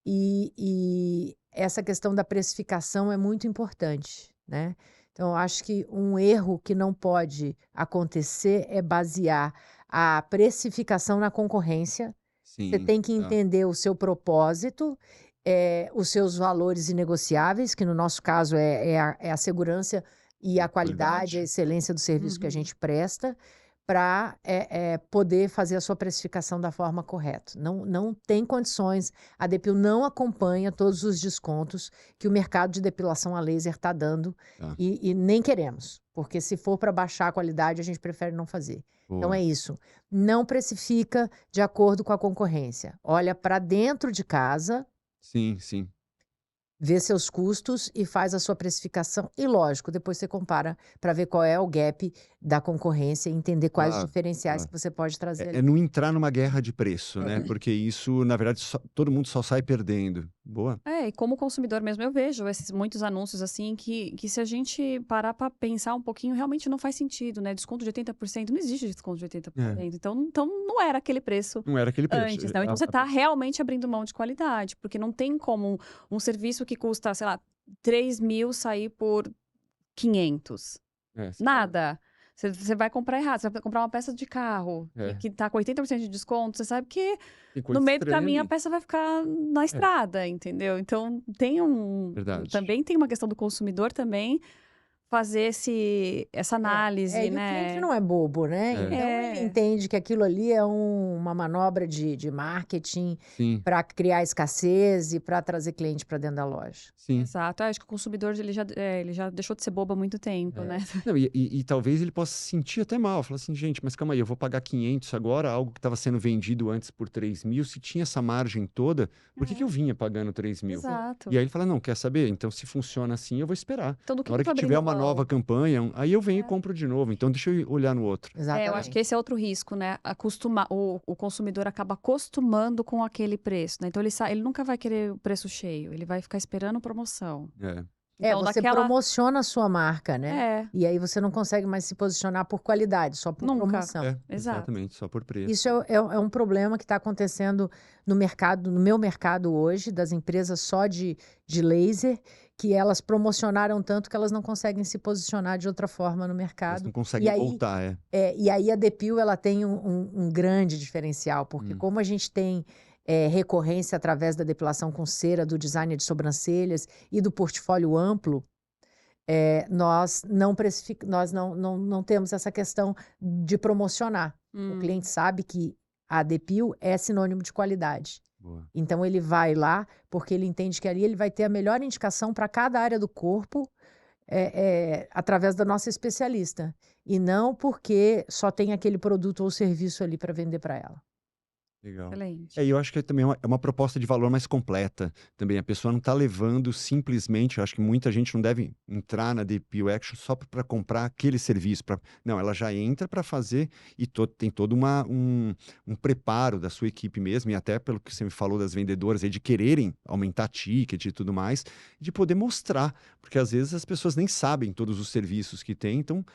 e essa questão da precificação é muito importante, né? Então, eu acho que um erro que não pode acontecer é basear a precificação na concorrência. Você tem que entender o seu propósito, os seus valores inegociáveis, que no nosso caso é a segurança e a qualidade, a excelência do serviço que a gente presta, para poder fazer a sua precificação da forma correta. Não tem condições, a Depil não acompanha todos os descontos que o mercado de depilação a laser está dando e nem queremos, porque se for para baixar a qualidade, a gente prefere não fazer. Então é isso, não precifica de acordo com a concorrência, olha para dentro de casa, vê seus custos e faz a sua precificação. E lógico, depois você compara para ver qual é o gap da concorrência e entender quais os diferenciais que você pode trazer ali. É não entrar numa guerra de preço, né? Porque isso, na verdade, todo mundo só sai perdendo. Boa. E como consumidor mesmo, eu vejo muitos anúncios assim que se a gente parar para pensar um pouquinho, realmente não faz sentido, né? Desconto de 80%, não existe desconto de 80%. Então não era aquele preço. Não era aquele preço. Antes, não. Então você está realmente abrindo mão de qualidade, porque não tem como um serviço que custa, sei lá, 3 mil sair por 500. Nada. Você vai comprar errado, você vai comprar uma peça de carro que tá com 80% de desconto, você sabe que no meio do caminho a peça vai ficar na estrada, entendeu? Então também tem uma questão do consumidor também fazer essa análise, né? O cliente não é bobo, né? Então ele entende que aquilo ali é uma manobra de marketing para criar escassez e para trazer cliente para dentro da loja. Exato. Acho que o consumidor ele já deixou de ser bobo há muito tempo, né? Não, e talvez ele possa se sentir até mal, falar assim, gente, mas calma aí, eu vou pagar 500 agora, algo que estava sendo vendido antes por 3 mil, se tinha essa margem toda, por que eu vinha pagando 3 mil? Exato. E aí ele fala, não, quer saber? Então se funciona assim, eu vou esperar. Então, na hora que tiver uma nova campanha, aí eu venho e compro de novo. Então, deixa eu olhar no outro. Exatamente. Eu acho que esse é outro risco, né? O consumidor acaba acostumando com aquele preço, né? Então, ele nunca vai querer o preço cheio. Ele vai ficar esperando promoção. Então, você promociona a sua marca, né? É, E aí você não consegue mais se posicionar por qualidade, só por Nunca. promoção. Exato. Exatamente, só por preço. Isso é um problema que está acontecendo no mercado, no meu mercado hoje, das empresas só de laser, que elas promocionaram tanto que elas não conseguem se posicionar de outra forma no Eles mercado. não conseguem voltar, E aí a Depil, ela tem um grande diferencial, porque como a gente tem recorrência através da depilação com cera, do design de sobrancelhas e do portfólio amplo, nós não temos essa questão de promocionar. O cliente sabe que a Depil é sinônimo de qualidade. Boa. Então ele vai lá porque ele entende que ali ele vai ter a melhor indicação para cada área do corpo através da nossa especialista. E não porque só tem aquele produto ou serviço ali para vender para ela. Legal. Excelente. E eu acho que também é uma proposta de valor mais completa também. A pessoa não está levando simplesmente, eu acho que muita gente não deve entrar na DPO Action só para comprar aquele serviço. Não, ela já entra para fazer e tem todo um preparo da sua equipe mesmo, e até pelo que você me falou das vendedoras aí, de quererem aumentar ticket e tudo mais, de poder mostrar, porque às vezes as pessoas nem sabem todos os serviços que tem, então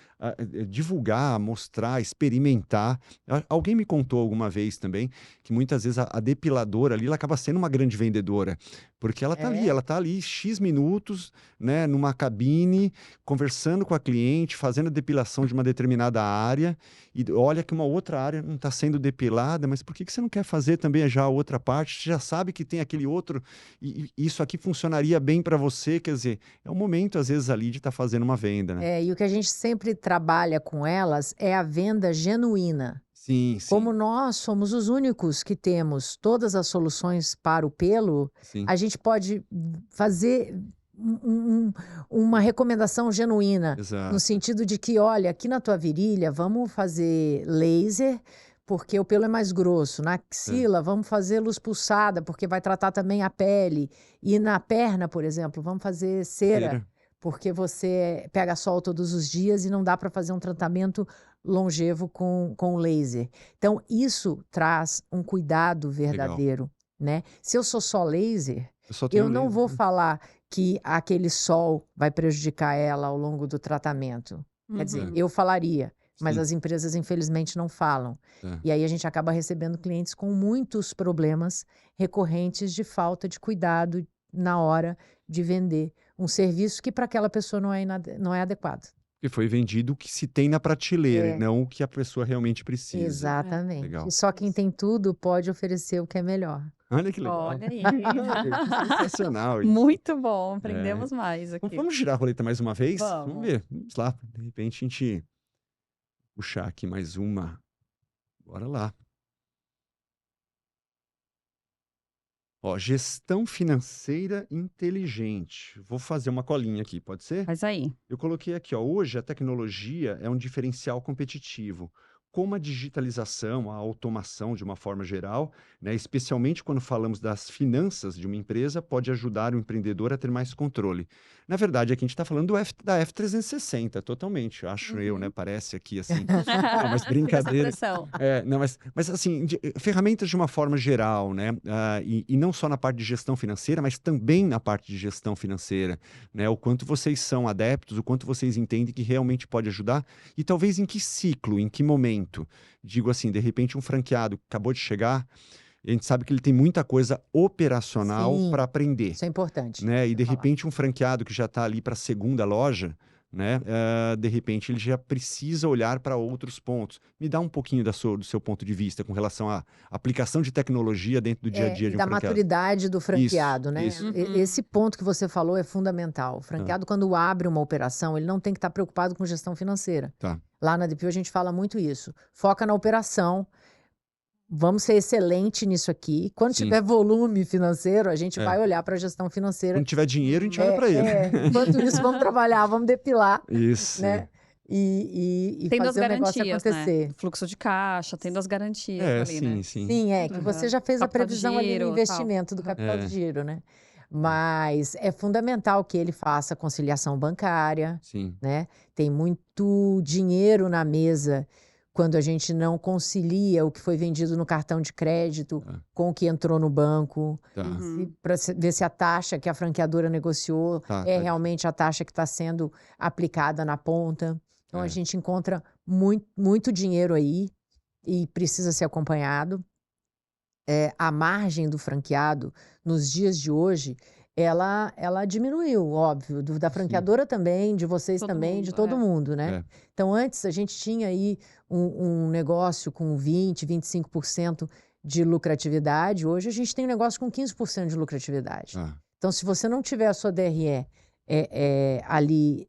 divulgar, mostrar, experimentar. Alguém me contou alguma vez também que muitas vezes a depiladora ali, ela acaba sendo uma grande vendedora, porque ela tá ali X minutos, né, numa cabine, conversando com a cliente, fazendo a depilação de uma determinada área, e olha que uma outra área não está sendo depilada, mas por que você não quer fazer também já a outra parte? Você já sabe que tem aquele outro, e isso aqui funcionaria bem para você, quer dizer, é o momento, às vezes, ali de estar fazendo uma venda, né? E o que a gente sempre trabalha com elas é a venda genuína. Sim. Como nós somos os únicos que temos todas as soluções para o pelo, a gente pode fazer uma recomendação genuína. Exato. No sentido de que, olha, aqui na tua virilha, vamos fazer laser, porque o pelo é mais grosso. Na axila, vamos fazer luz pulsada, porque vai tratar também a pele. E na perna, por exemplo, vamos fazer cera. Porque você pega sol todos os dias e não dá para fazer um tratamento longevo com laser. Então, isso traz um cuidado verdadeiro, né? Se eu sou só laser, eu não vou falar que aquele sol vai prejudicar ela ao longo do tratamento. Quer dizer, eu falaria, mas as empresas, infelizmente, não falam. E aí a gente acaba recebendo clientes com muitos problemas recorrentes de falta de cuidado na hora de vender um serviço que para aquela pessoa não é adequado. Que foi vendido o que se tem na prateleira, e não o que a pessoa realmente precisa. Exatamente. Legal. E só quem tem tudo pode oferecer o que é melhor. Olha que legal. Olha aí. Sensacional isso. Muito bom, aprendemos mais aqui. Vamos girar a roleta mais uma vez? Vamos ver. Vamos lá. De repente a gente puxar aqui mais uma. Bora lá. Ó, gestão financeira inteligente. Vou fazer uma colinha aqui, pode ser? Faz aí. Eu coloquei aqui, ó, hoje a tecnologia é um diferencial competitivo. Como a digitalização, a automação de uma forma geral, né, especialmente quando falamos das finanças de uma empresa, pode ajudar o empreendedor a ter mais controle. Na verdade, aqui a gente está falando da F360, totalmente, acho eu, né? Parece aqui assim. Não, mas brincadeira. Não, mas assim, ferramentas de uma forma geral, né? E não só na parte de gestão financeira, mas também na parte de gestão financeira, né? O quanto vocês são adeptos, o quanto vocês entendem que realmente pode ajudar e talvez em que ciclo, em que momento. Digo assim, de repente um franqueado que acabou de chegar, a gente sabe que ele tem muita coisa operacional para aprender. Isso é importante. Né? E de repente um franqueado que já está ali para a segunda loja, né? De repente ele já precisa olhar para outros pontos. Me dá um pouquinho do seu ponto de vista com relação à aplicação de tecnologia dentro do dia a dia de um franqueado. Da maturidade do franqueado, né? Isso. Esse ponto que você falou é fundamental. O franqueado, quando abre uma operação, ele não tem que estar preocupado com gestão financeira. Lá na DPO a gente fala muito isso. Foca na operação. Vamos ser excelente nisso aqui. Quando tiver volume financeiro, a gente vai olhar para a gestão financeira. Quando tiver dinheiro, a gente olha para ele. Enquanto isso, vamos trabalhar, vamos depilar. Isso. Né? E tendo fazer o negócio acontecer. Né? Fluxo de caixa, tendo as garantias ali, né? Sim, que você já fez capital a previsão ali do investimento do capital de giro, né? Mas é fundamental que ele faça conciliação bancária, né? Tem muito dinheiro na mesa quando a gente não concilia o que foi vendido no cartão de crédito com o que entrou no banco, Tá. para ver se a taxa que a franqueadora negociou Tá, é tá. realmente a taxa que está sendo aplicada na ponta. Então, a É. gente encontra muito dinheiro aí e precisa ser acompanhado. A margem do franqueado, nos dias de hoje, ela diminuiu, óbvio, da franqueadora também, de vocês Todo também, de mundo, todo mundo, né? É. Então, antes a gente tinha aí um negócio com 20%, 25% de lucratividade. Hoje a gente tem um negócio com 15% de lucratividade. Ah, Então, se você não tiver a sua DRE ali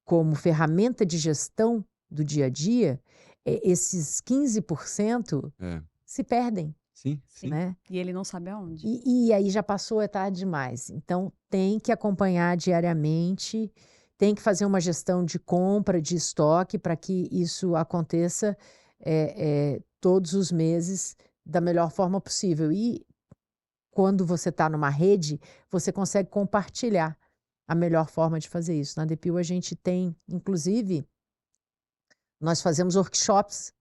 como ferramenta de gestão do dia a dia, esses 15% é. se perdem, Sim, sim. né? E ele não sabe aonde. E aí já passou, é tarde demais. Então, tem que acompanhar diariamente, tem que fazer uma gestão de compra, de estoque, para que isso aconteça todos os meses da melhor forma possível. E quando você está numa rede, você consegue compartilhar a melhor forma de fazer isso. Na Depil a gente tem, inclusive, nós fazemos workshops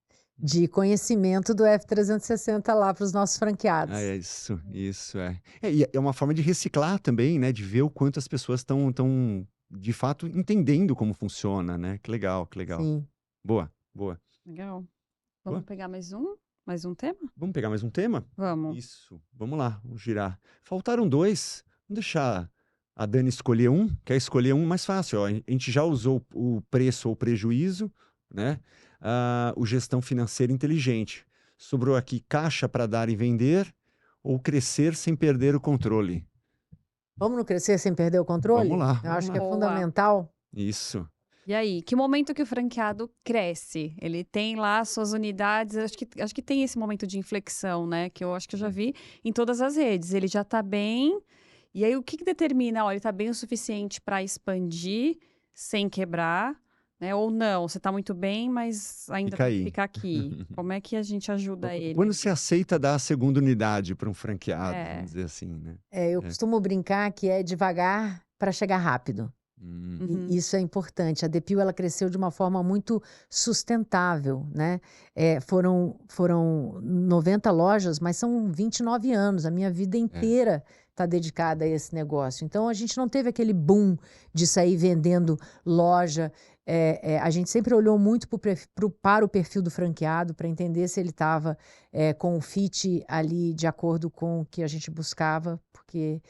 de conhecimento do F360 lá para os nossos franqueados. Ah, é isso é. E é uma forma de reciclar também, né? De ver o quanto as pessoas estão, de fato, entendendo como funciona, né? Que legal, que legal. Sim. Boa, boa. Legal. Vamos Boa. pegar mais um? Mais um tema? Vamos pegar mais um tema? Vamos. Isso, vamos lá, vamos girar. Faltaram dois. Vamos deixar a Dani escolher um. Quer escolher um mais fácil, ó. A gente já usou o preço ou prejuízo, né? O gestão financeira inteligente. Sobrou aqui caixa para dar e vender ou crescer sem perder o controle. Vamos no crescer sem perder o controle? Vamos lá, Eu vamos acho lá. que é Boa. fundamental. Isso. E aí, que momento que o franqueado cresce? Ele tem lá suas unidades, acho que tem esse momento de inflexão, né? Que eu acho que eu já vi em todas as redes. Ele já tá bem, e aí o que determina? Ó, ele tá bem o suficiente para expandir sem quebrar, né? Ou não, você tá muito bem, mas ainda Fica tem que aí. ficar aqui. Como é que a gente ajuda ele? Quando você aceita dar a segunda unidade para um franqueado, É. vamos dizer assim, né? Eu costumo brincar que é devagar para chegar rápido. Hum, Uhum. E isso é importante. A Depil ela cresceu de uma forma muito sustentável, né? Foram 90 lojas, mas são 29 anos. A minha vida inteira está dedicada a esse negócio. Então, a gente não teve aquele boom de sair vendendo loja. A gente sempre olhou muito para o perfil do franqueado, para entender se ele estava com o fit ali de acordo com o que a gente buscava, porque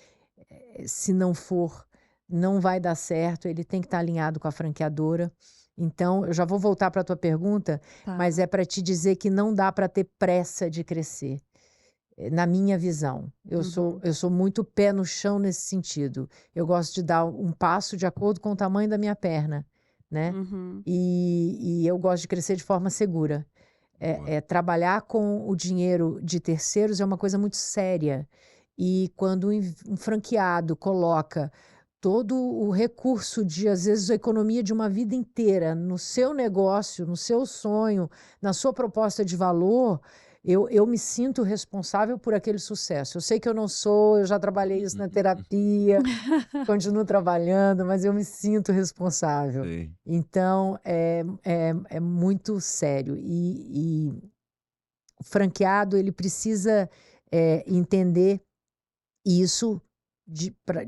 se não for, não vai dar certo, ele tem que estar alinhado com a franqueadora. Então, eu já vou voltar para a tua pergunta, Tá. mas é para te dizer que não dá para ter pressa de crescer. Na minha visão, eu sou muito pé no chão nesse sentido. Eu gosto de dar um passo de acordo com o tamanho da minha perna, né? Uhum. E eu gosto de crescer de forma segura. Trabalhar com o dinheiro de terceiros é uma coisa muito séria. E quando um franqueado coloca todo o recurso de, às vezes, a economia de uma vida inteira no seu negócio, no seu sonho, na sua proposta de valor, eu me sinto responsável por aquele sucesso. Eu sei que eu não sou, eu já trabalhei isso na terapia, continuo trabalhando, mas eu me sinto responsável. sei. Então, é muito sério. E o franqueado, ele precisa entender isso, para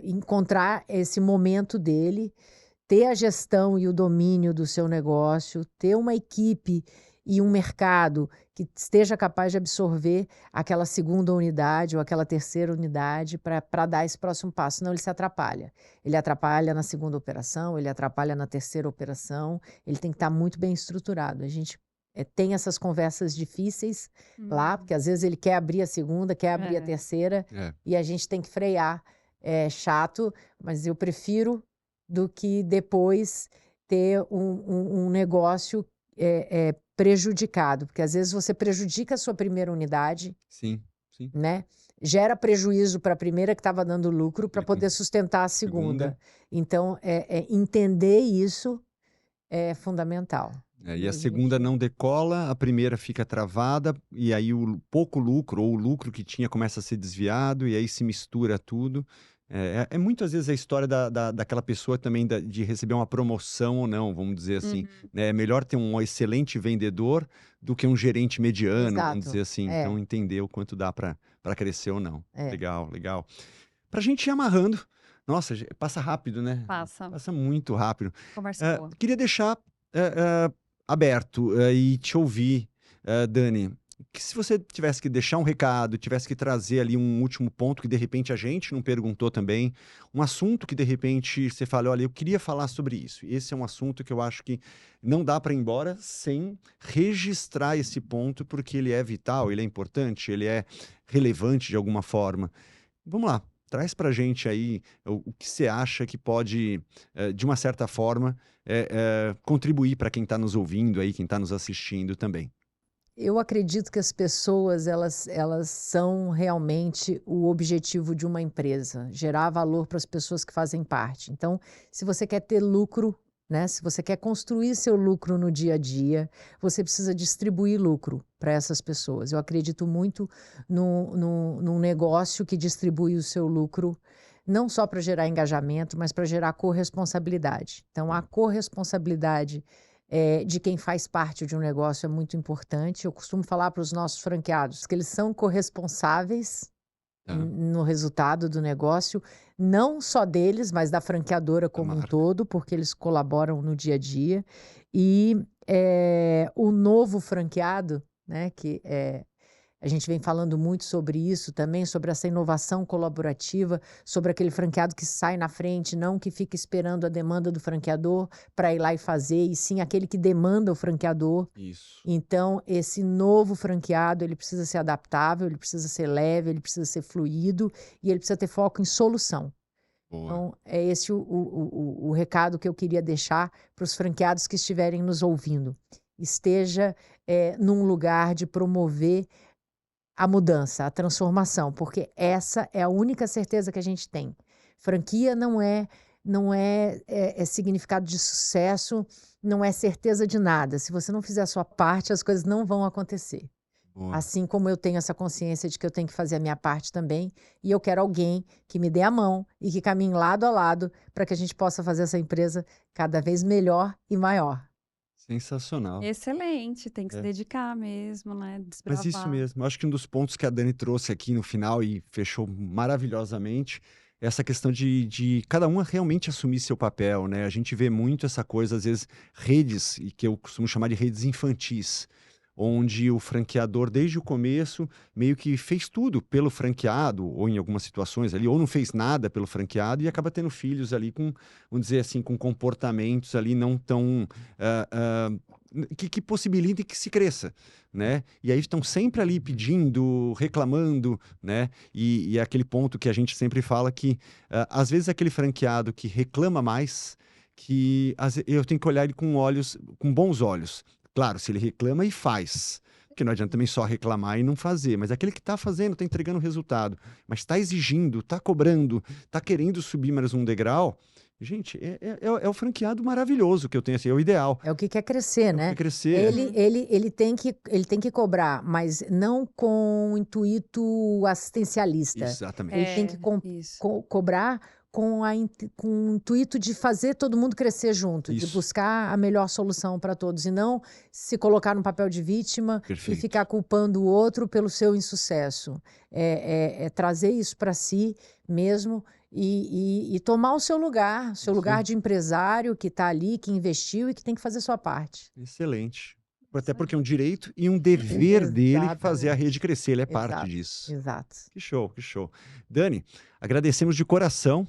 encontrar esse momento dele, ter a gestão e o domínio do seu negócio, ter uma equipe e um mercado que esteja capaz de absorver aquela segunda unidade ou aquela terceira unidade para dar esse próximo passo, senão ele se atrapalha. Ele atrapalha na segunda operação, ele atrapalha na terceira operação, ele tem que estar muito bem estruturado. A gente tem essas conversas difíceis lá, porque às vezes ele quer abrir a segunda, quer abrir a terceira, e a gente tem que frear. É chato, mas eu prefiro do que depois ter um negócio prejudicado, porque às vezes você prejudica a sua primeira unidade, Sim, sim. né? Gera prejuízo para a primeira que estava dando lucro para poder sustentar a segunda. Então, entender isso é fundamental. E a segunda não decola, a primeira fica travada, e aí o pouco lucro, ou o lucro que tinha, começa a ser desviado, e aí se mistura tudo, É muito, às vezes, a história daquela pessoa também de receber uma promoção ou não, vamos dizer assim. Uhum. Né? É melhor ter um excelente vendedor do que um gerente mediano, vamos dizer Exato. assim. É, Então, entender o quanto dá para crescer ou não. é. Legal, legal. Pra gente ir amarrando, nossa, passa rápido, né? Passa. Passa muito rápido. Conversa boa. Queria deixar aberto e te ouvir, Dani, que se você tivesse que deixar um recado, tivesse que trazer ali um último ponto que de repente a gente não perguntou também, um assunto que de repente você fala, olha, eu queria falar sobre isso. Esse é um assunto que eu acho que não dá para ir embora sem registrar esse ponto, porque ele é vital, ele é importante, ele é relevante de alguma forma. Vamos lá, traz pra gente aí o que você acha que pode, de uma certa forma, contribuir para quem está nos ouvindo aí, quem está nos assistindo também. Eu acredito que as pessoas, elas são realmente o objetivo de uma empresa, gerar valor para as pessoas que fazem parte. Então, se você quer ter lucro, né, se você quer construir seu lucro no dia a dia, você precisa distribuir lucro para essas pessoas. Eu acredito muito num negócio que distribui o seu lucro, não só para gerar engajamento, mas para gerar corresponsabilidade. Então, a corresponsabilidade de quem faz parte de um negócio é muito importante. Eu costumo falar para os nossos franqueados que eles são corresponsáveis Tá? no resultado do negócio, não só deles, mas da franqueadora Da como um marca. todo, porque eles colaboram no dia a dia. E o novo franqueado, né, a gente vem falando muito sobre isso também, sobre essa inovação colaborativa, sobre aquele franqueado que sai na frente, não que fica esperando a demanda do franqueador para ir lá e fazer, e sim aquele que demanda o franqueador. Isso. Então, esse novo franqueado, ele precisa ser adaptável, ele precisa ser leve, ele precisa ser fluido e ele precisa ter foco em solução. Boa. Então, é esse o recado que eu queria deixar para os franqueados que estiverem nos ouvindo. Esteja num lugar de promover a mudança, a transformação, porque essa é a única certeza que a gente tem. Franquia não é significado de sucesso, não é certeza de nada. Se você não fizer a sua parte, as coisas não vão acontecer. Boa. Assim como eu tenho essa consciência de que eu tenho que fazer a minha parte também, e eu quero alguém que me dê a mão e que caminhe lado a lado para que a gente possa fazer essa empresa cada vez melhor e maior. Sensacional. Excelente, tem que se É. dedicar mesmo, né? Mas isso Desbravar. mesmo, eu acho que um dos pontos que a Dani trouxe aqui no final e fechou maravilhosamente é essa questão de cada um realmente assumir seu papel, né? A gente vê muito essa coisa, às vezes, redes, e que eu costumo chamar de redes infantis, onde o franqueador, desde o começo, meio que fez tudo pelo franqueado, ou em algumas situações ali, ou não fez nada pelo franqueado, e acaba tendo filhos ali com, vamos dizer assim, com comportamentos ali não tão ah, ah, que possibilitem que se cresça, né? E aí estão sempre ali pedindo, reclamando, né? E é aquele ponto que a gente sempre fala que, às vezes, aquele franqueado que reclama mais, eu tenho que olhar ele com bons olhos. Claro, se ele reclama e faz. Porque não adianta também só reclamar e não fazer. Mas aquele que está fazendo, está entregando resultado, mas está exigindo, está cobrando, está querendo subir mais um degrau. Gente, é o franqueado maravilhoso que eu tenho, assim, é o ideal. É o que quer crescer, É o que né? quer crescer. Ele tem que cobrar, mas não com intuito assistencialista. Exatamente. Ele tem que Isso. cobrar com o intuito de fazer todo mundo crescer junto, de Isso. buscar a melhor solução para todos, e não se colocar no papel de vítima e Perfeito. ficar culpando o outro pelo seu insucesso. É trazer isso para si mesmo e tomar o seu lugar Isso. de empresário que está ali, que investiu e que tem que fazer sua parte. Excelente. Até Isso porque aí. é um direito e um dever dele fazer a Exatamente. rede crescer, ele é parte Exato, disso. exato. Que show, que show. Dani, agradecemos de coração.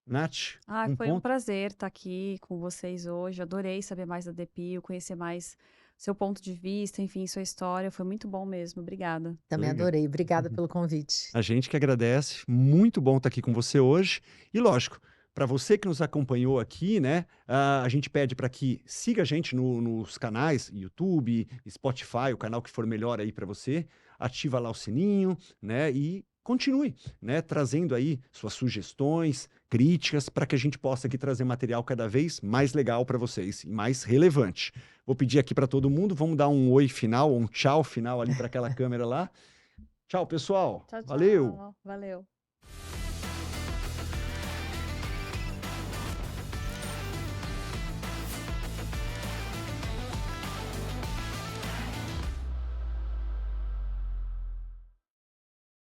Nath, um Foi um ponto? prazer estar aqui com vocês hoje. Adorei saber mais da Depil, conhecer mais seu ponto de vista, enfim, sua história. Foi muito bom mesmo. Obrigada. Também Legal. adorei. Obrigada pelo convite. A gente que agradece, muito bom estar aqui com você hoje. E lógico, para você que nos acompanhou aqui, né, a gente pede para que siga a gente nos canais, YouTube, Spotify, o canal que for melhor aí para você, ativa lá o sininho, né, e continue, né, trazendo aí suas sugestões, críticas, para que a gente possa aqui trazer material cada vez mais legal para vocês e mais relevante. Vou pedir aqui para todo mundo, vamos dar um oi final, um tchau final ali para aquela câmera lá. Tchau, pessoal. Tchau, Valeu. tchau. Valeu.